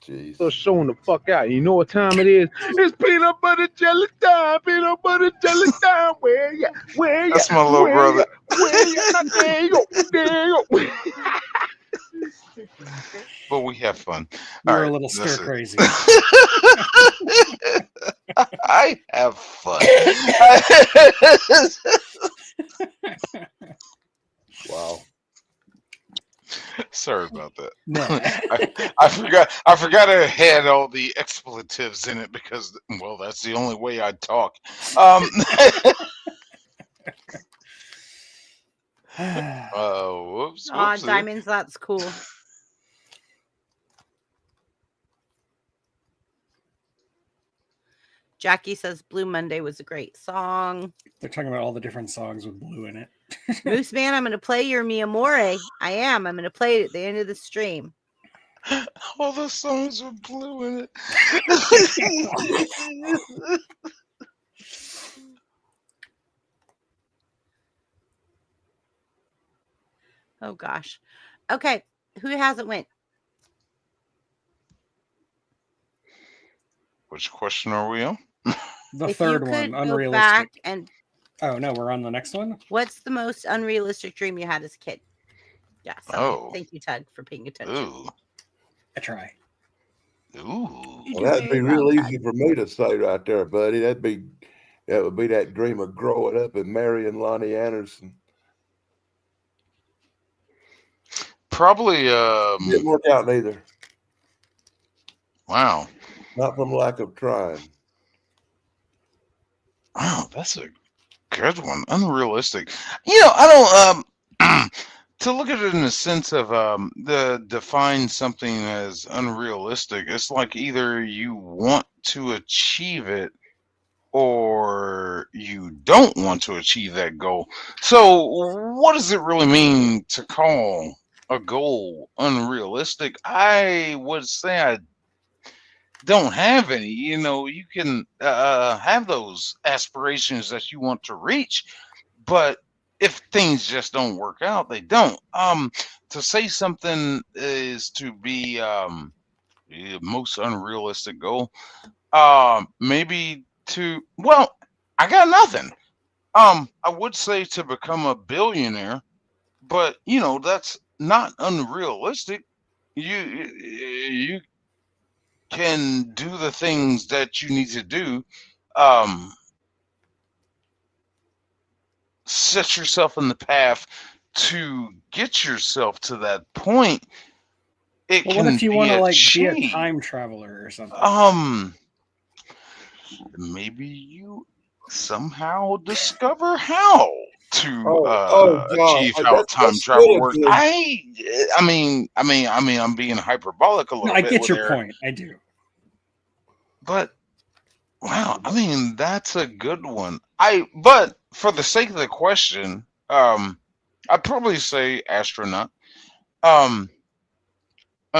Jeez. So showing the fuck out. You know what time it is? It's peanut butter jelly time. Peanut butter jelly time. Where ya? Where ya? That's my little brother. Where ya? There you go. There you go. But we have fun. You're All a right, little stir crazy. I have fun. Wow. Sorry about that. No. I forgot I had all the expletives in it because, well, that's the only way I'd talk. Whoops. Aw, Whoopsie. Diamonds, that's cool. Jackie says Blue Monday was a great song. They're talking about all the different songs with blue in it. Moose Man, I'm going to play your Mi Amore. I am. I'm going to play it at the end of the stream. All the songs with blue in it. Oh, gosh. Okay. Who hasn't went? Which question are we on? The If third you one, could go unrealistic. back and Oh no, we're on the next one. what's the most unrealistic dream you had as a kid? Yeah. Sorry. Oh. Thank you, Tug, for paying attention. Ooh. I try. Ooh. You Well, do that'd be very well, real Tug. easy for me to say right there, buddy. That would be that dream of growing up and marrying Lonnie Anderson. Probably Didn't work out neither. wow. Not from lack of trying. Wow, that's a good one. Unrealistic. You know, I don't to look at it in the sense of the define something as unrealistic, it's like either you want to achieve it or you don't want to achieve that goal. So what does it really mean to call a goal unrealistic? I would say I don't have any. You know, you can have those aspirations that you want to reach, but if things just don't work out, they don't. To say something is to be the most unrealistic goal, maybe to, well, I got nothing. I would say to become a billionaire, but you know that's not unrealistic. You can do the things that you need to do. Set yourself in the path to get yourself to that point. It Well, can what if you be want to like be a achieved. time traveler or something? Maybe you somehow discover how to God. achieve how time That's travel still a works. dream. I mean, I'm being hyperbolic a No, little I bit get with your there, point. I do. but wow, I mean, that's a good one. But for the sake of the question, I'd probably say astronaut. I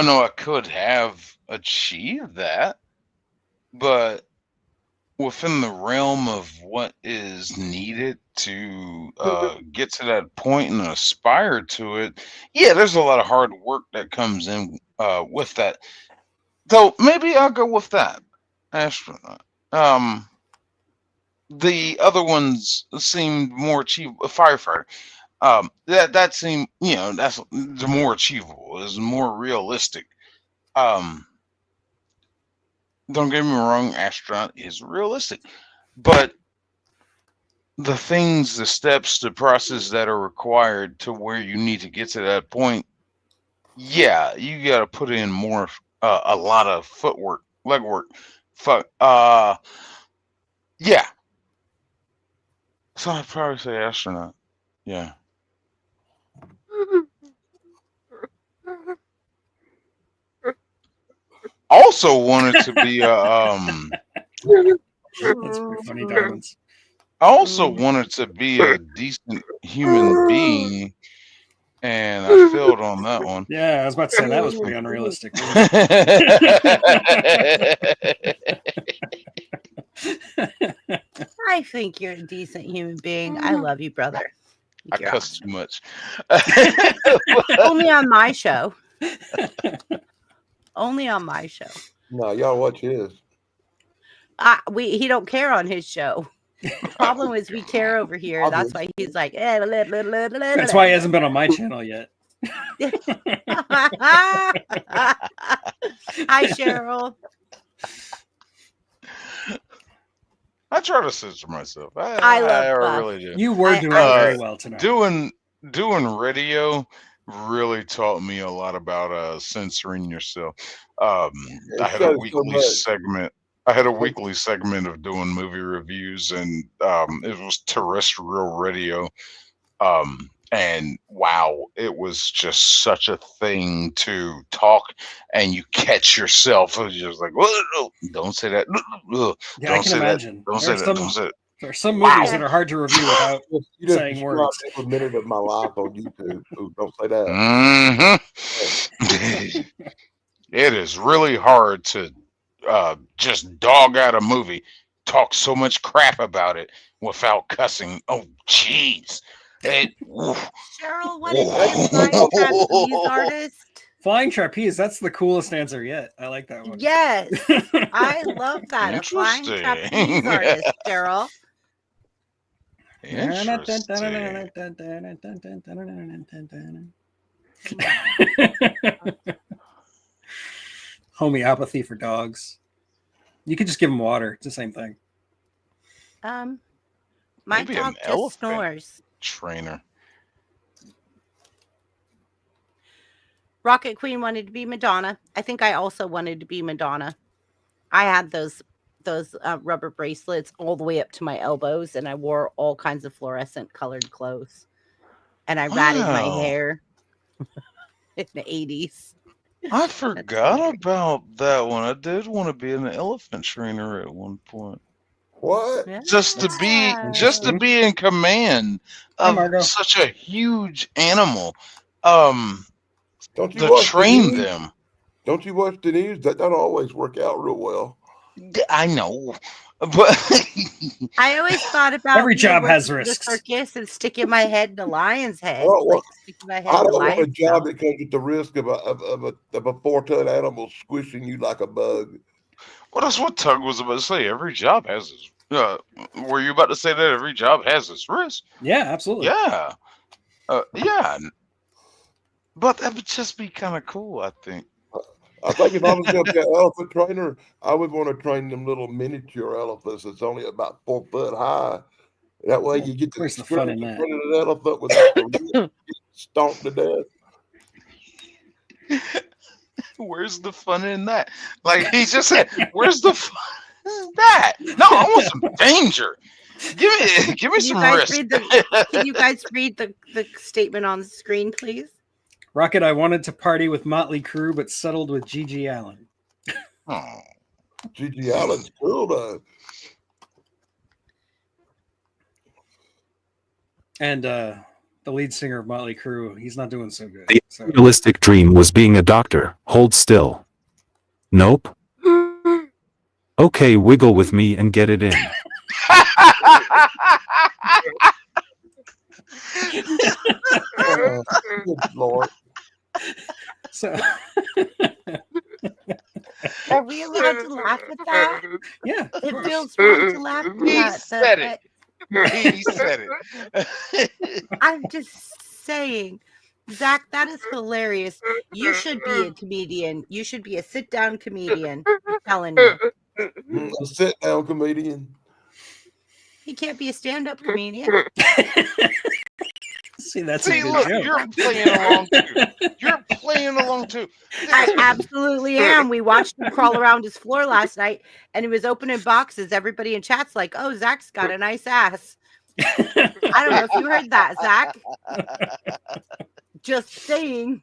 know I could have achieved that, but within the realm of what is needed to get to that point and aspire to it, yeah, there's a lot of hard work that comes in with that. Though maybe I'll go with that, astronaut. The other ones seemed more achievable. Firefighter. That seemed, you know, that's the more achievable, is more realistic. Don't get me wrong, astronaut is realistic, but the things, the steps, the process that are required to where you need to get to that point, yeah, you got to put in more, a lot of footwork, legwork. Yeah. So I'd probably say astronaut. Yeah. Also wanted to be a That's pretty funny, Diamonds. I also wanted to be a decent human being, and I failed on that one. Yeah, I was about to say that was pretty unrealistic. I think you're a decent human being. I love you, brother. I You're cuss too much. only on my show. Only on my show. No, y'all watch his. He don't care on his show. The problem is we care over here. That's why he's like. That's why he hasn't been on my channel yet. Hi, Cheryl. I try to censor myself. I love Buff. really do. You were doing very well tonight. Doing radio really taught me a lot about censoring yourself. I had a weekly segment. I had a weekly segment of doing movie reviews, and it was terrestrial radio. And wow, it was just such a thing to talk, and you catch yourself. It was just like, "Whoa, don't say that. Yeah, I Don't can say that. imagine. Don't say that. Don't say that." There are some movies that Wow. are hard to review without You just saying described words. every minute of my life on YouTube. Ooh, don't say that. It is really hard to just dog out a movie, talk so much crap about it without cussing. Oh, jeez. Cheryl, what is your flying trapeze artist? Flying trapeze, that's the coolest answer yet. I like that one. Yes, I love that. A flying trapeze Interesting. artist, Cheryl. Homeopathy for dogs. You could just give them water. It's the same thing. My Maybe an dog just elephant snores. trainer. Rocket Queen wanted to be Madonna. I think I also wanted to be Madonna. I had those rubber bracelets all the way up to my elbows, and I wore all kinds of fluorescent colored clothes. And I ratted my Wow. hair in the 80s. I forgot about that one. I did want to be an elephant trainer at one point. What? Just to be in command Hi, of Margo. such a huge animal. Don't you To watch the train news? them. Don't you watch the news? That don't always work out real well. I know, but I always thought about Every job working has for the risks. circus and sticking my head in a lion's head. I don't want, Sticking my head I in the don't want a lion's job mouth. that comes with the risk of a 4-ton animal squishing you like a bug. well, that's what Tug was about to say. Every job has its. Were you about to say that every job has its risk? Yeah, absolutely. Yeah, yeah. But that would just be kind of cool, I think. I think if I was going to be an elephant trainer, I would want to train them little miniature elephants that's only about 4 foot high. That way you get to Where's the fun in experience that? in front of an elephant without the rib stomped to death. Where's the fun in that? Like he just said, where's the fun in that? No, I want some danger. Give me Can you some guys risk. Can you guys read the statement on the screen, please? Rocket, I wanted to party with Motley Crue, but settled with Gigi Allen. Oh. Gigi Allen's cool though. And the lead singer of Motley Crue, he's not doing so good. The So. realistic dream was being a doctor. Hold still. Nope. Okay, wiggle with me and get it in. Good Lord. So Are we allowed to laugh at that? yeah, It feels wrong to laugh at He that. said it. He said it. I'm just saying, Zach, that is hilarious. You should be a comedian. You should be a sit-down comedian. I'm telling you. A sit-down comedian. He can't be a stand-up comedian. see, that's See, a good look, joke. you're playing along too. You're playing along too. I absolutely am. We watched him crawl around his floor last night, and he was opening boxes. Everybody in chat's like, "Oh, Zach's got a nice ass." I don't know if you heard that, Zach. Just saying.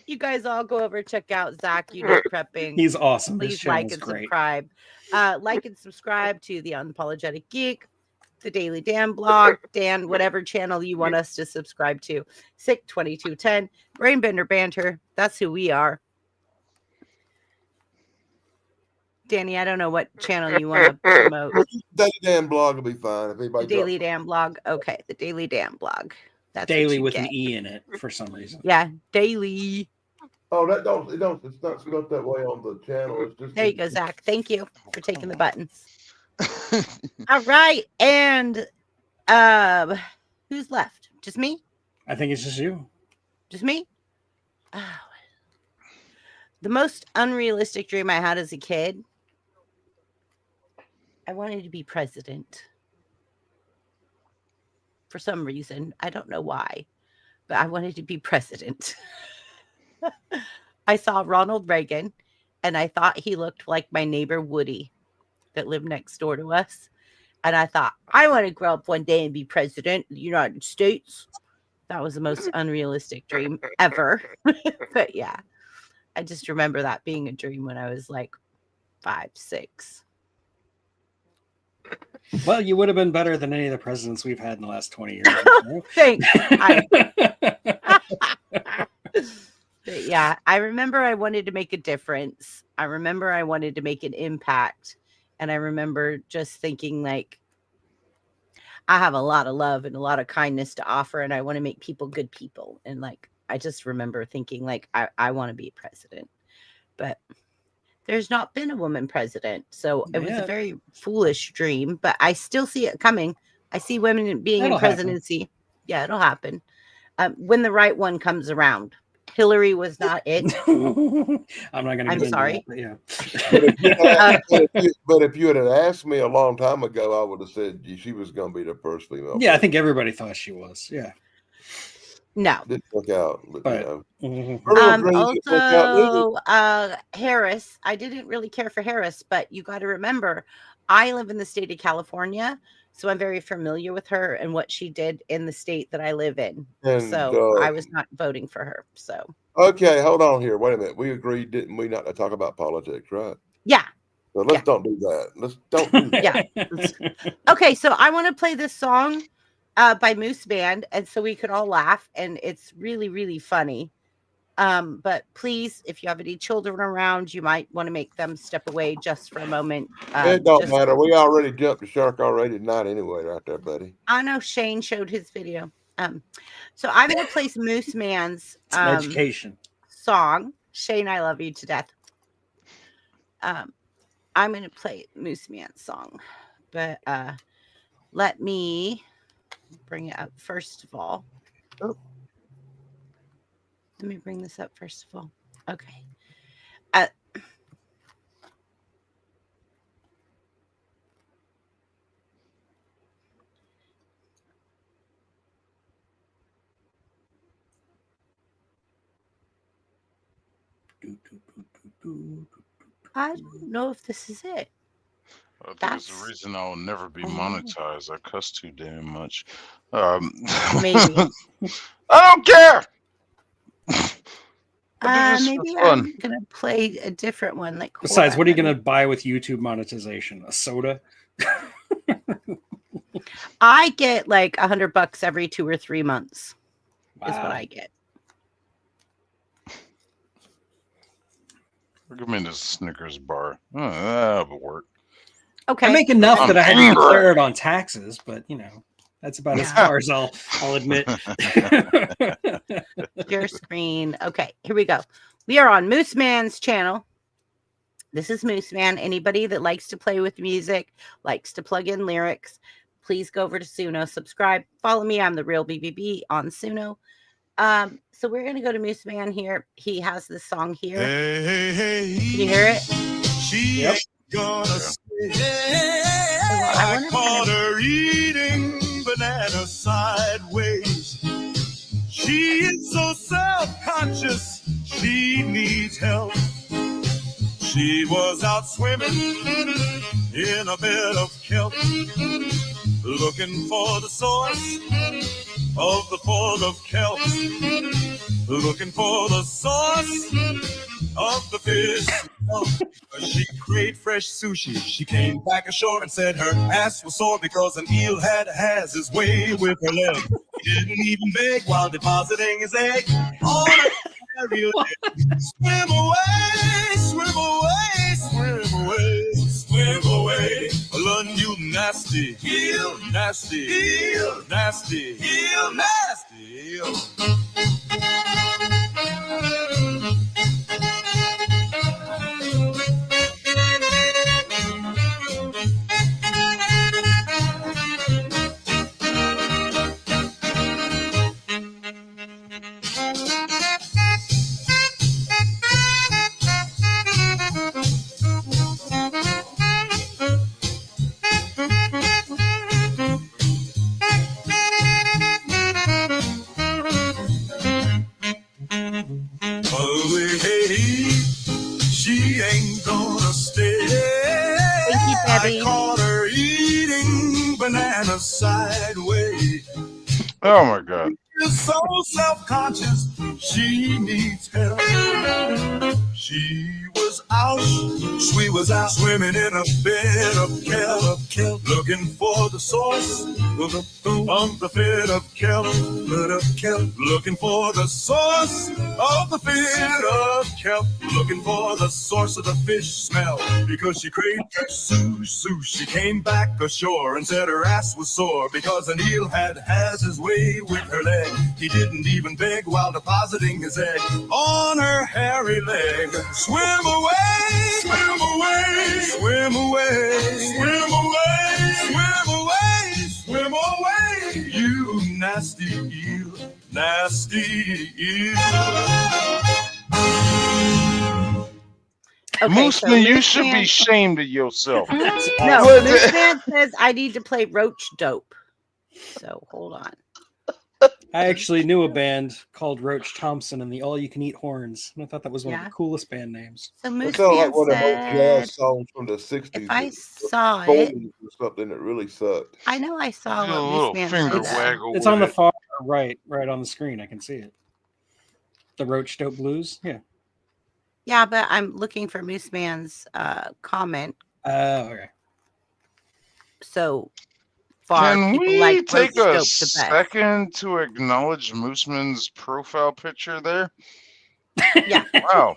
You guys all go over, check out Zach Unit Prepping. He's awesome. His Please like channel's and great. subscribe. Like and subscribe to the Unapologetic Geek, the Daily Dan blog, Dan, whatever channel you want us to subscribe to. Sick 2210, Brainbender Banter. That's who we are. Danny, I don't know what channel you want to promote. Daily Dan blog will be fine if anybody. The Daily Dan blog. Okay, the Daily Dan blog. That's what Daily you with get. an E in it for some reason. Yeah, daily. Oh, that don't. It don't. It's not spelled that way on the channel. It's just. There you go, Zach. Thank you for taking the buttons. All right, and who's left? Just me? I think it's just you. Just me? Oh. The most unrealistic dream I had as a kid, I wanted to be president. For some reason. I don't know why, but I wanted to be president. I saw Ronald Reagan, and I thought he looked like my neighbor Woody. that lived next door to us. And I thought, I want to grow up one day and be president of the United States. That was the most unrealistic dream ever. But yeah, I just remember that being a dream when I was like 5, 6. Well, you would have been better than any of the presidents we've had in the last 20 years. Thanks. But yeah, I remember I wanted to make a difference. I remember I wanted to make an impact. And I remember just thinking, like, I have a lot of love and a lot of kindness to offer, and I want to make people good people. And like, I just remember thinking, like, I want to be president. But there's not been a woman president. So it was a very foolish dream, but I still see it coming. I see women being in presidency. Happen. Yeah, it'll happen. When the right one comes around. Hillary was not it. I'm not going to. I'm sorry. That, yeah. But if you had asked me a long time ago, I would have said she was going to be the first female. Yeah, I think everybody thought she was. Yeah. No. Didn't work out. But, also, Harris. I didn't really care for Harris, but you got to remember, I live in the state of California. So I'm very familiar with her and what she did in the state that I live in. And, so I was not voting for her. So okay, hold on here. Wait a minute. We agreed, didn't we, not to talk about politics, right? Yeah. So let's don't do that. Let's don't do that. Yeah. Okay, so I want to play this song by Moose Band, and so we could all laugh, and it's really, really funny. But please, if you have any children around, you might want to make them step away just for a moment. It don't matter. We already jumped the shark already tonight anyway, right there, buddy. I know Shane showed his video. So I'm going to play Moose Man's education song. Shane, I love you to death. I'm going to play Moose Man's song, but let me bring it up first of all. Oh. Let me bring this up first of all. Okay. I don't know if this is it. I think that's the reason I'll never be monetized. I cuss too damn much. Maybe. I don't care. Maybe I'm gonna play a different one. Like, besides, what are you gonna buy with YouTube monetization? A soda? I get like $100 every 2 or 3 months. Wow. Is what I get. Give me this Snickers bar. That would work. Okay. I make enough that I had to declare it on taxes, but you know. That's about as far as I'll admit. Your screen. Okay, here we go. We are on Moose Man's channel. This is Moose Man. Anybody that likes to play with music, likes to plug in lyrics, please go over to Suno. Subscribe. Follow me. I'm the real BBB on Suno. So we're going to go to Moose Man here. He has this song here. Hey, hey, hey. Can you hear it? She ain't gonna say, I caught her eating banana sideways. She is so self-conscious, she needs help. She was out swimming in a bed of kelp, looking for the source of the pool of kelp, looking for the source of the fish. She craved fresh sushi. She came back ashore and said her ass was sore because an eel has his way with her leg. He didn't even beg while depositing his egg on a aerial deck. Swim away, swim away, swim away, swim away. Lun, you nasty, eel, nasty, eel, nasty, eel, nasty, eel. sideways. Oh my God. She's so self-conscious, she needs help. She was out swimming in a bed of kelp, looking for the source of the fit of kelp, looking for the source of the fit of kelp, looking for the source of the fish smell, because she craved sush. She came back ashore and said her ass was sore because an eel has his way with her leg. He didn't even beg while depositing his egg on her hairy leg. Swim away, swim away, swim away, swim away, swim away, swim away, you nasty eel, nasty eel. Okay, Mooseman, you Moose should Man- be ashamed of yourself. No, Moose Man says I need to play Roach Dope. So hold on. I actually knew a band called Roach Thompson and the All You Can Eat Horns. And I thought that was one of Yeah. the coolest band names. So It Moose sounds Man like one of those said, jazz songs from the 60s. if I that- saw it, or something that really sucked. I know I saw Do a what little Moose Man finger said. waggle. It's with on the it. far right on the screen. I can see it. The Roach Dope Blues. Yeah. Yeah, but I'm looking for Moose Man's comment. Okay. So far, Can people we like take Roach a Dope the best. second to acknowledge Mooseman's profile picture there? Yeah. Wow.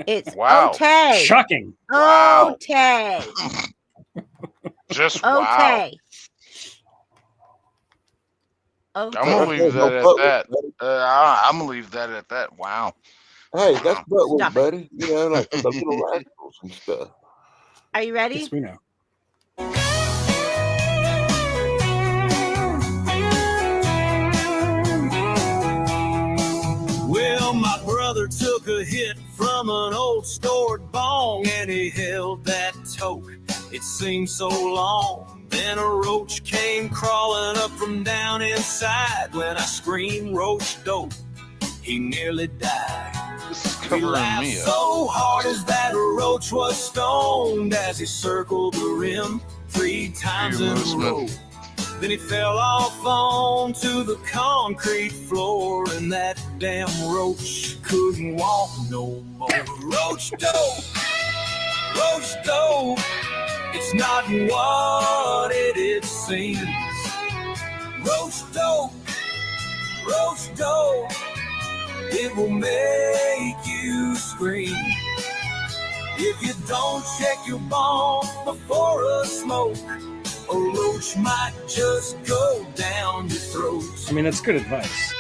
It's Wow. okay. Shocking. Wow. Okay. Just wow. Okay. I'm Okay. gonna leave that at that. I'm gonna leave that at that. Wow. Hey, that's buttwork, Stop it. buddy. You know, like the little rascals and stuff. Are you ready? Yes, we know. Well, my brother took a hit from an old stored bong and he held that toke. It seemed so long. Then a roach came crawling up from down inside. When I screamed roach dope, he nearly died. This is He covering laughed me up. so hard as that roach was stoned as he circled the rim 3 times in a row. Then he fell off onto the concrete floor, and that damn roach couldn't walk no more. Roach dope, it's not what it seems. Roach dope, it will make you scream. If you don't check your bong before a smoke, a roach might just go down your throat. I mean, that's good advice.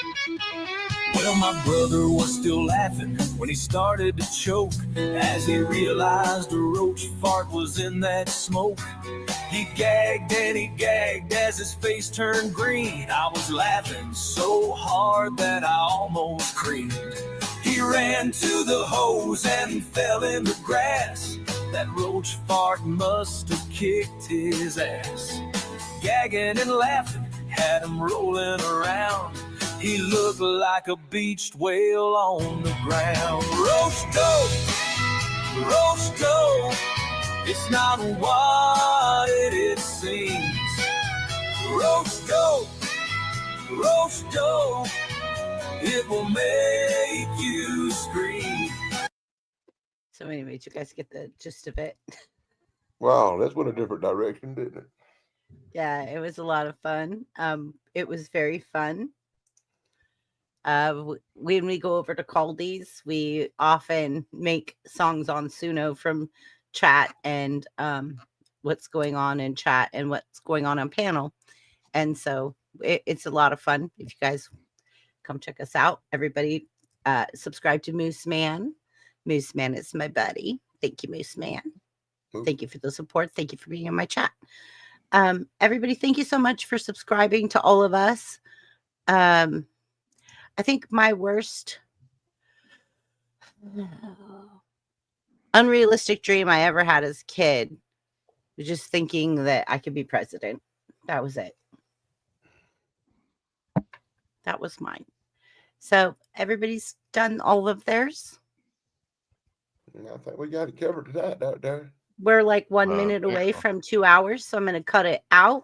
Well, my brother was still laughing when he started to choke as he realized a roach fart was in that smoke. He gagged and he gagged as his face turned green. I was laughing so hard that I almost creamed. He ran to the hose and fell in the grass. That roach fart must have kicked his ass. Gagging and laughing had him rolling around. He looked like a beached whale on the ground. Roach dope, it's not what it seems. Roach dope, it will make you scream. So anyway, did you guys get the gist of it? Wow, that's went a different direction, didn't it? Yeah, it was a lot of fun. It was very fun. When we go over to Caldi's, we often make songs on Suno from chat and what's going on in chat and what's going on panel. And so it's a lot of fun. If you guys come check us out, everybody subscribe to Moose Man. Moose Man is my buddy. Thank you, Moose Man. Thank you for the support. Thank you for being in my chat. Everybody, thank you so much for subscribing to all of us. I think my worst unrealistic dream I ever had as a kid was just thinking that I could be president. That was it. That was mine. So everybody's done all of theirs. I think we got it covered tonight out there. We're like 1 minute away from 2 hours, so I'm going to cut it out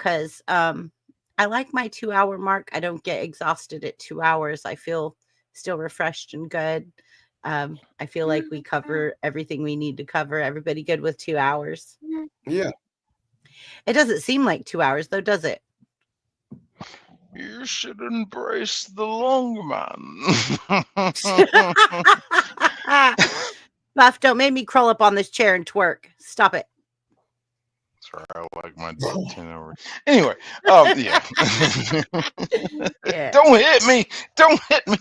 because I like my 2-hour mark. I don't get exhausted at 2 hours. I feel still refreshed and good. I feel like we cover everything we need to cover. Everybody good with 2 hours? Yeah. It doesn't seem like 2 hours, though, does it? You should embrace the long man. Buff, don't make me crawl up on this chair and twerk. Stop it. Sorry, I like my 10 hours. Anyway, yeah. Yeah. Don't hit me. Don't hit me.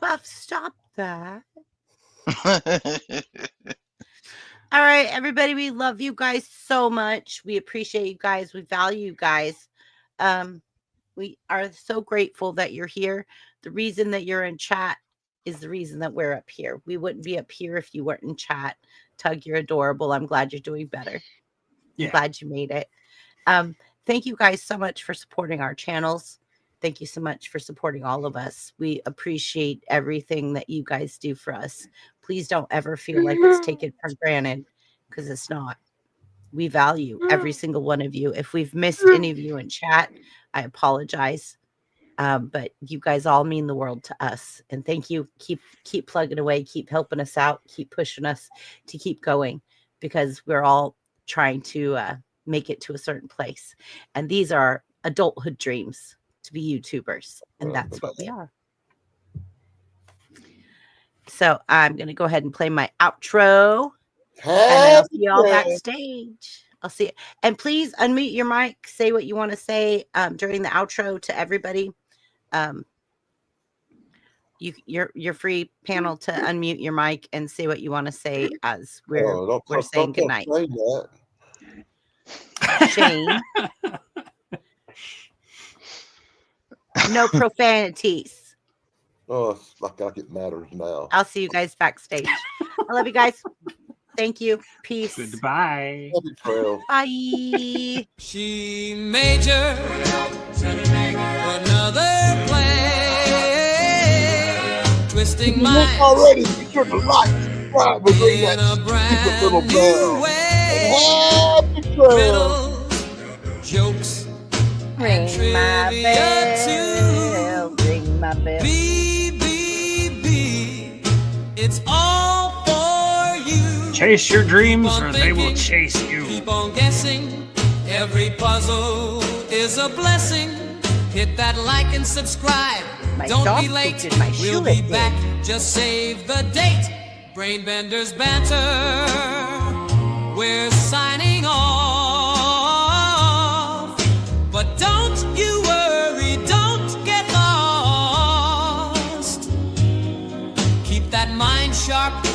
Buff, stop that. All right, everybody, we love you guys so much. We appreciate you guys. We value you guys. We are so grateful that you're here. The reason that you're in chat is the reason that we're up here. We wouldn't be up here if you weren't in chat. Tug, you're adorable. I'm glad you're doing better. Yeah. I'm glad you made it. Thank you guys so much for supporting our channels. Thank you so much for supporting all of us. We appreciate everything that you guys do for us. Please don't ever feel like it's taken for granted, because it's not. We value every single one of you. If we've missed any of you in chat, I apologize. But you guys all mean the world to us. And thank you. Keep plugging away. Keep helping us out. Keep pushing us to keep going, because we're all trying to make it to a certain place. And these are adulthood dreams, to be YouTubers. And that's what we are. So I'm going to go ahead and play my outro. And then I'll see you all backstage. I'll see you. And please unmute your mic. Say what you want to say during the outro to everybody. You're free, panel, to unmute your mic and say what you want to say as we're saying goodnight. Shane. No profanities. Oh, it's like it matters now. I'll see you guys backstage. I love you guys. Thank you. Peace. Goodbye. Bye. She major another play, twisting my already. You took a lot. in a brand new way. Riddle, jokes, Ring my trivia bell. Ring my bell. It's all for you. Chase your dreams or they will chase you. Keep on guessing. Every puzzle is a blessing. Hit that like and subscribe. My Don't dog be late. pooped in my We'll shoe be again. back. Just save the date. Brainbenders banter. We're signing off. But don't you worry. Don't get lost. Keep that mind sharp.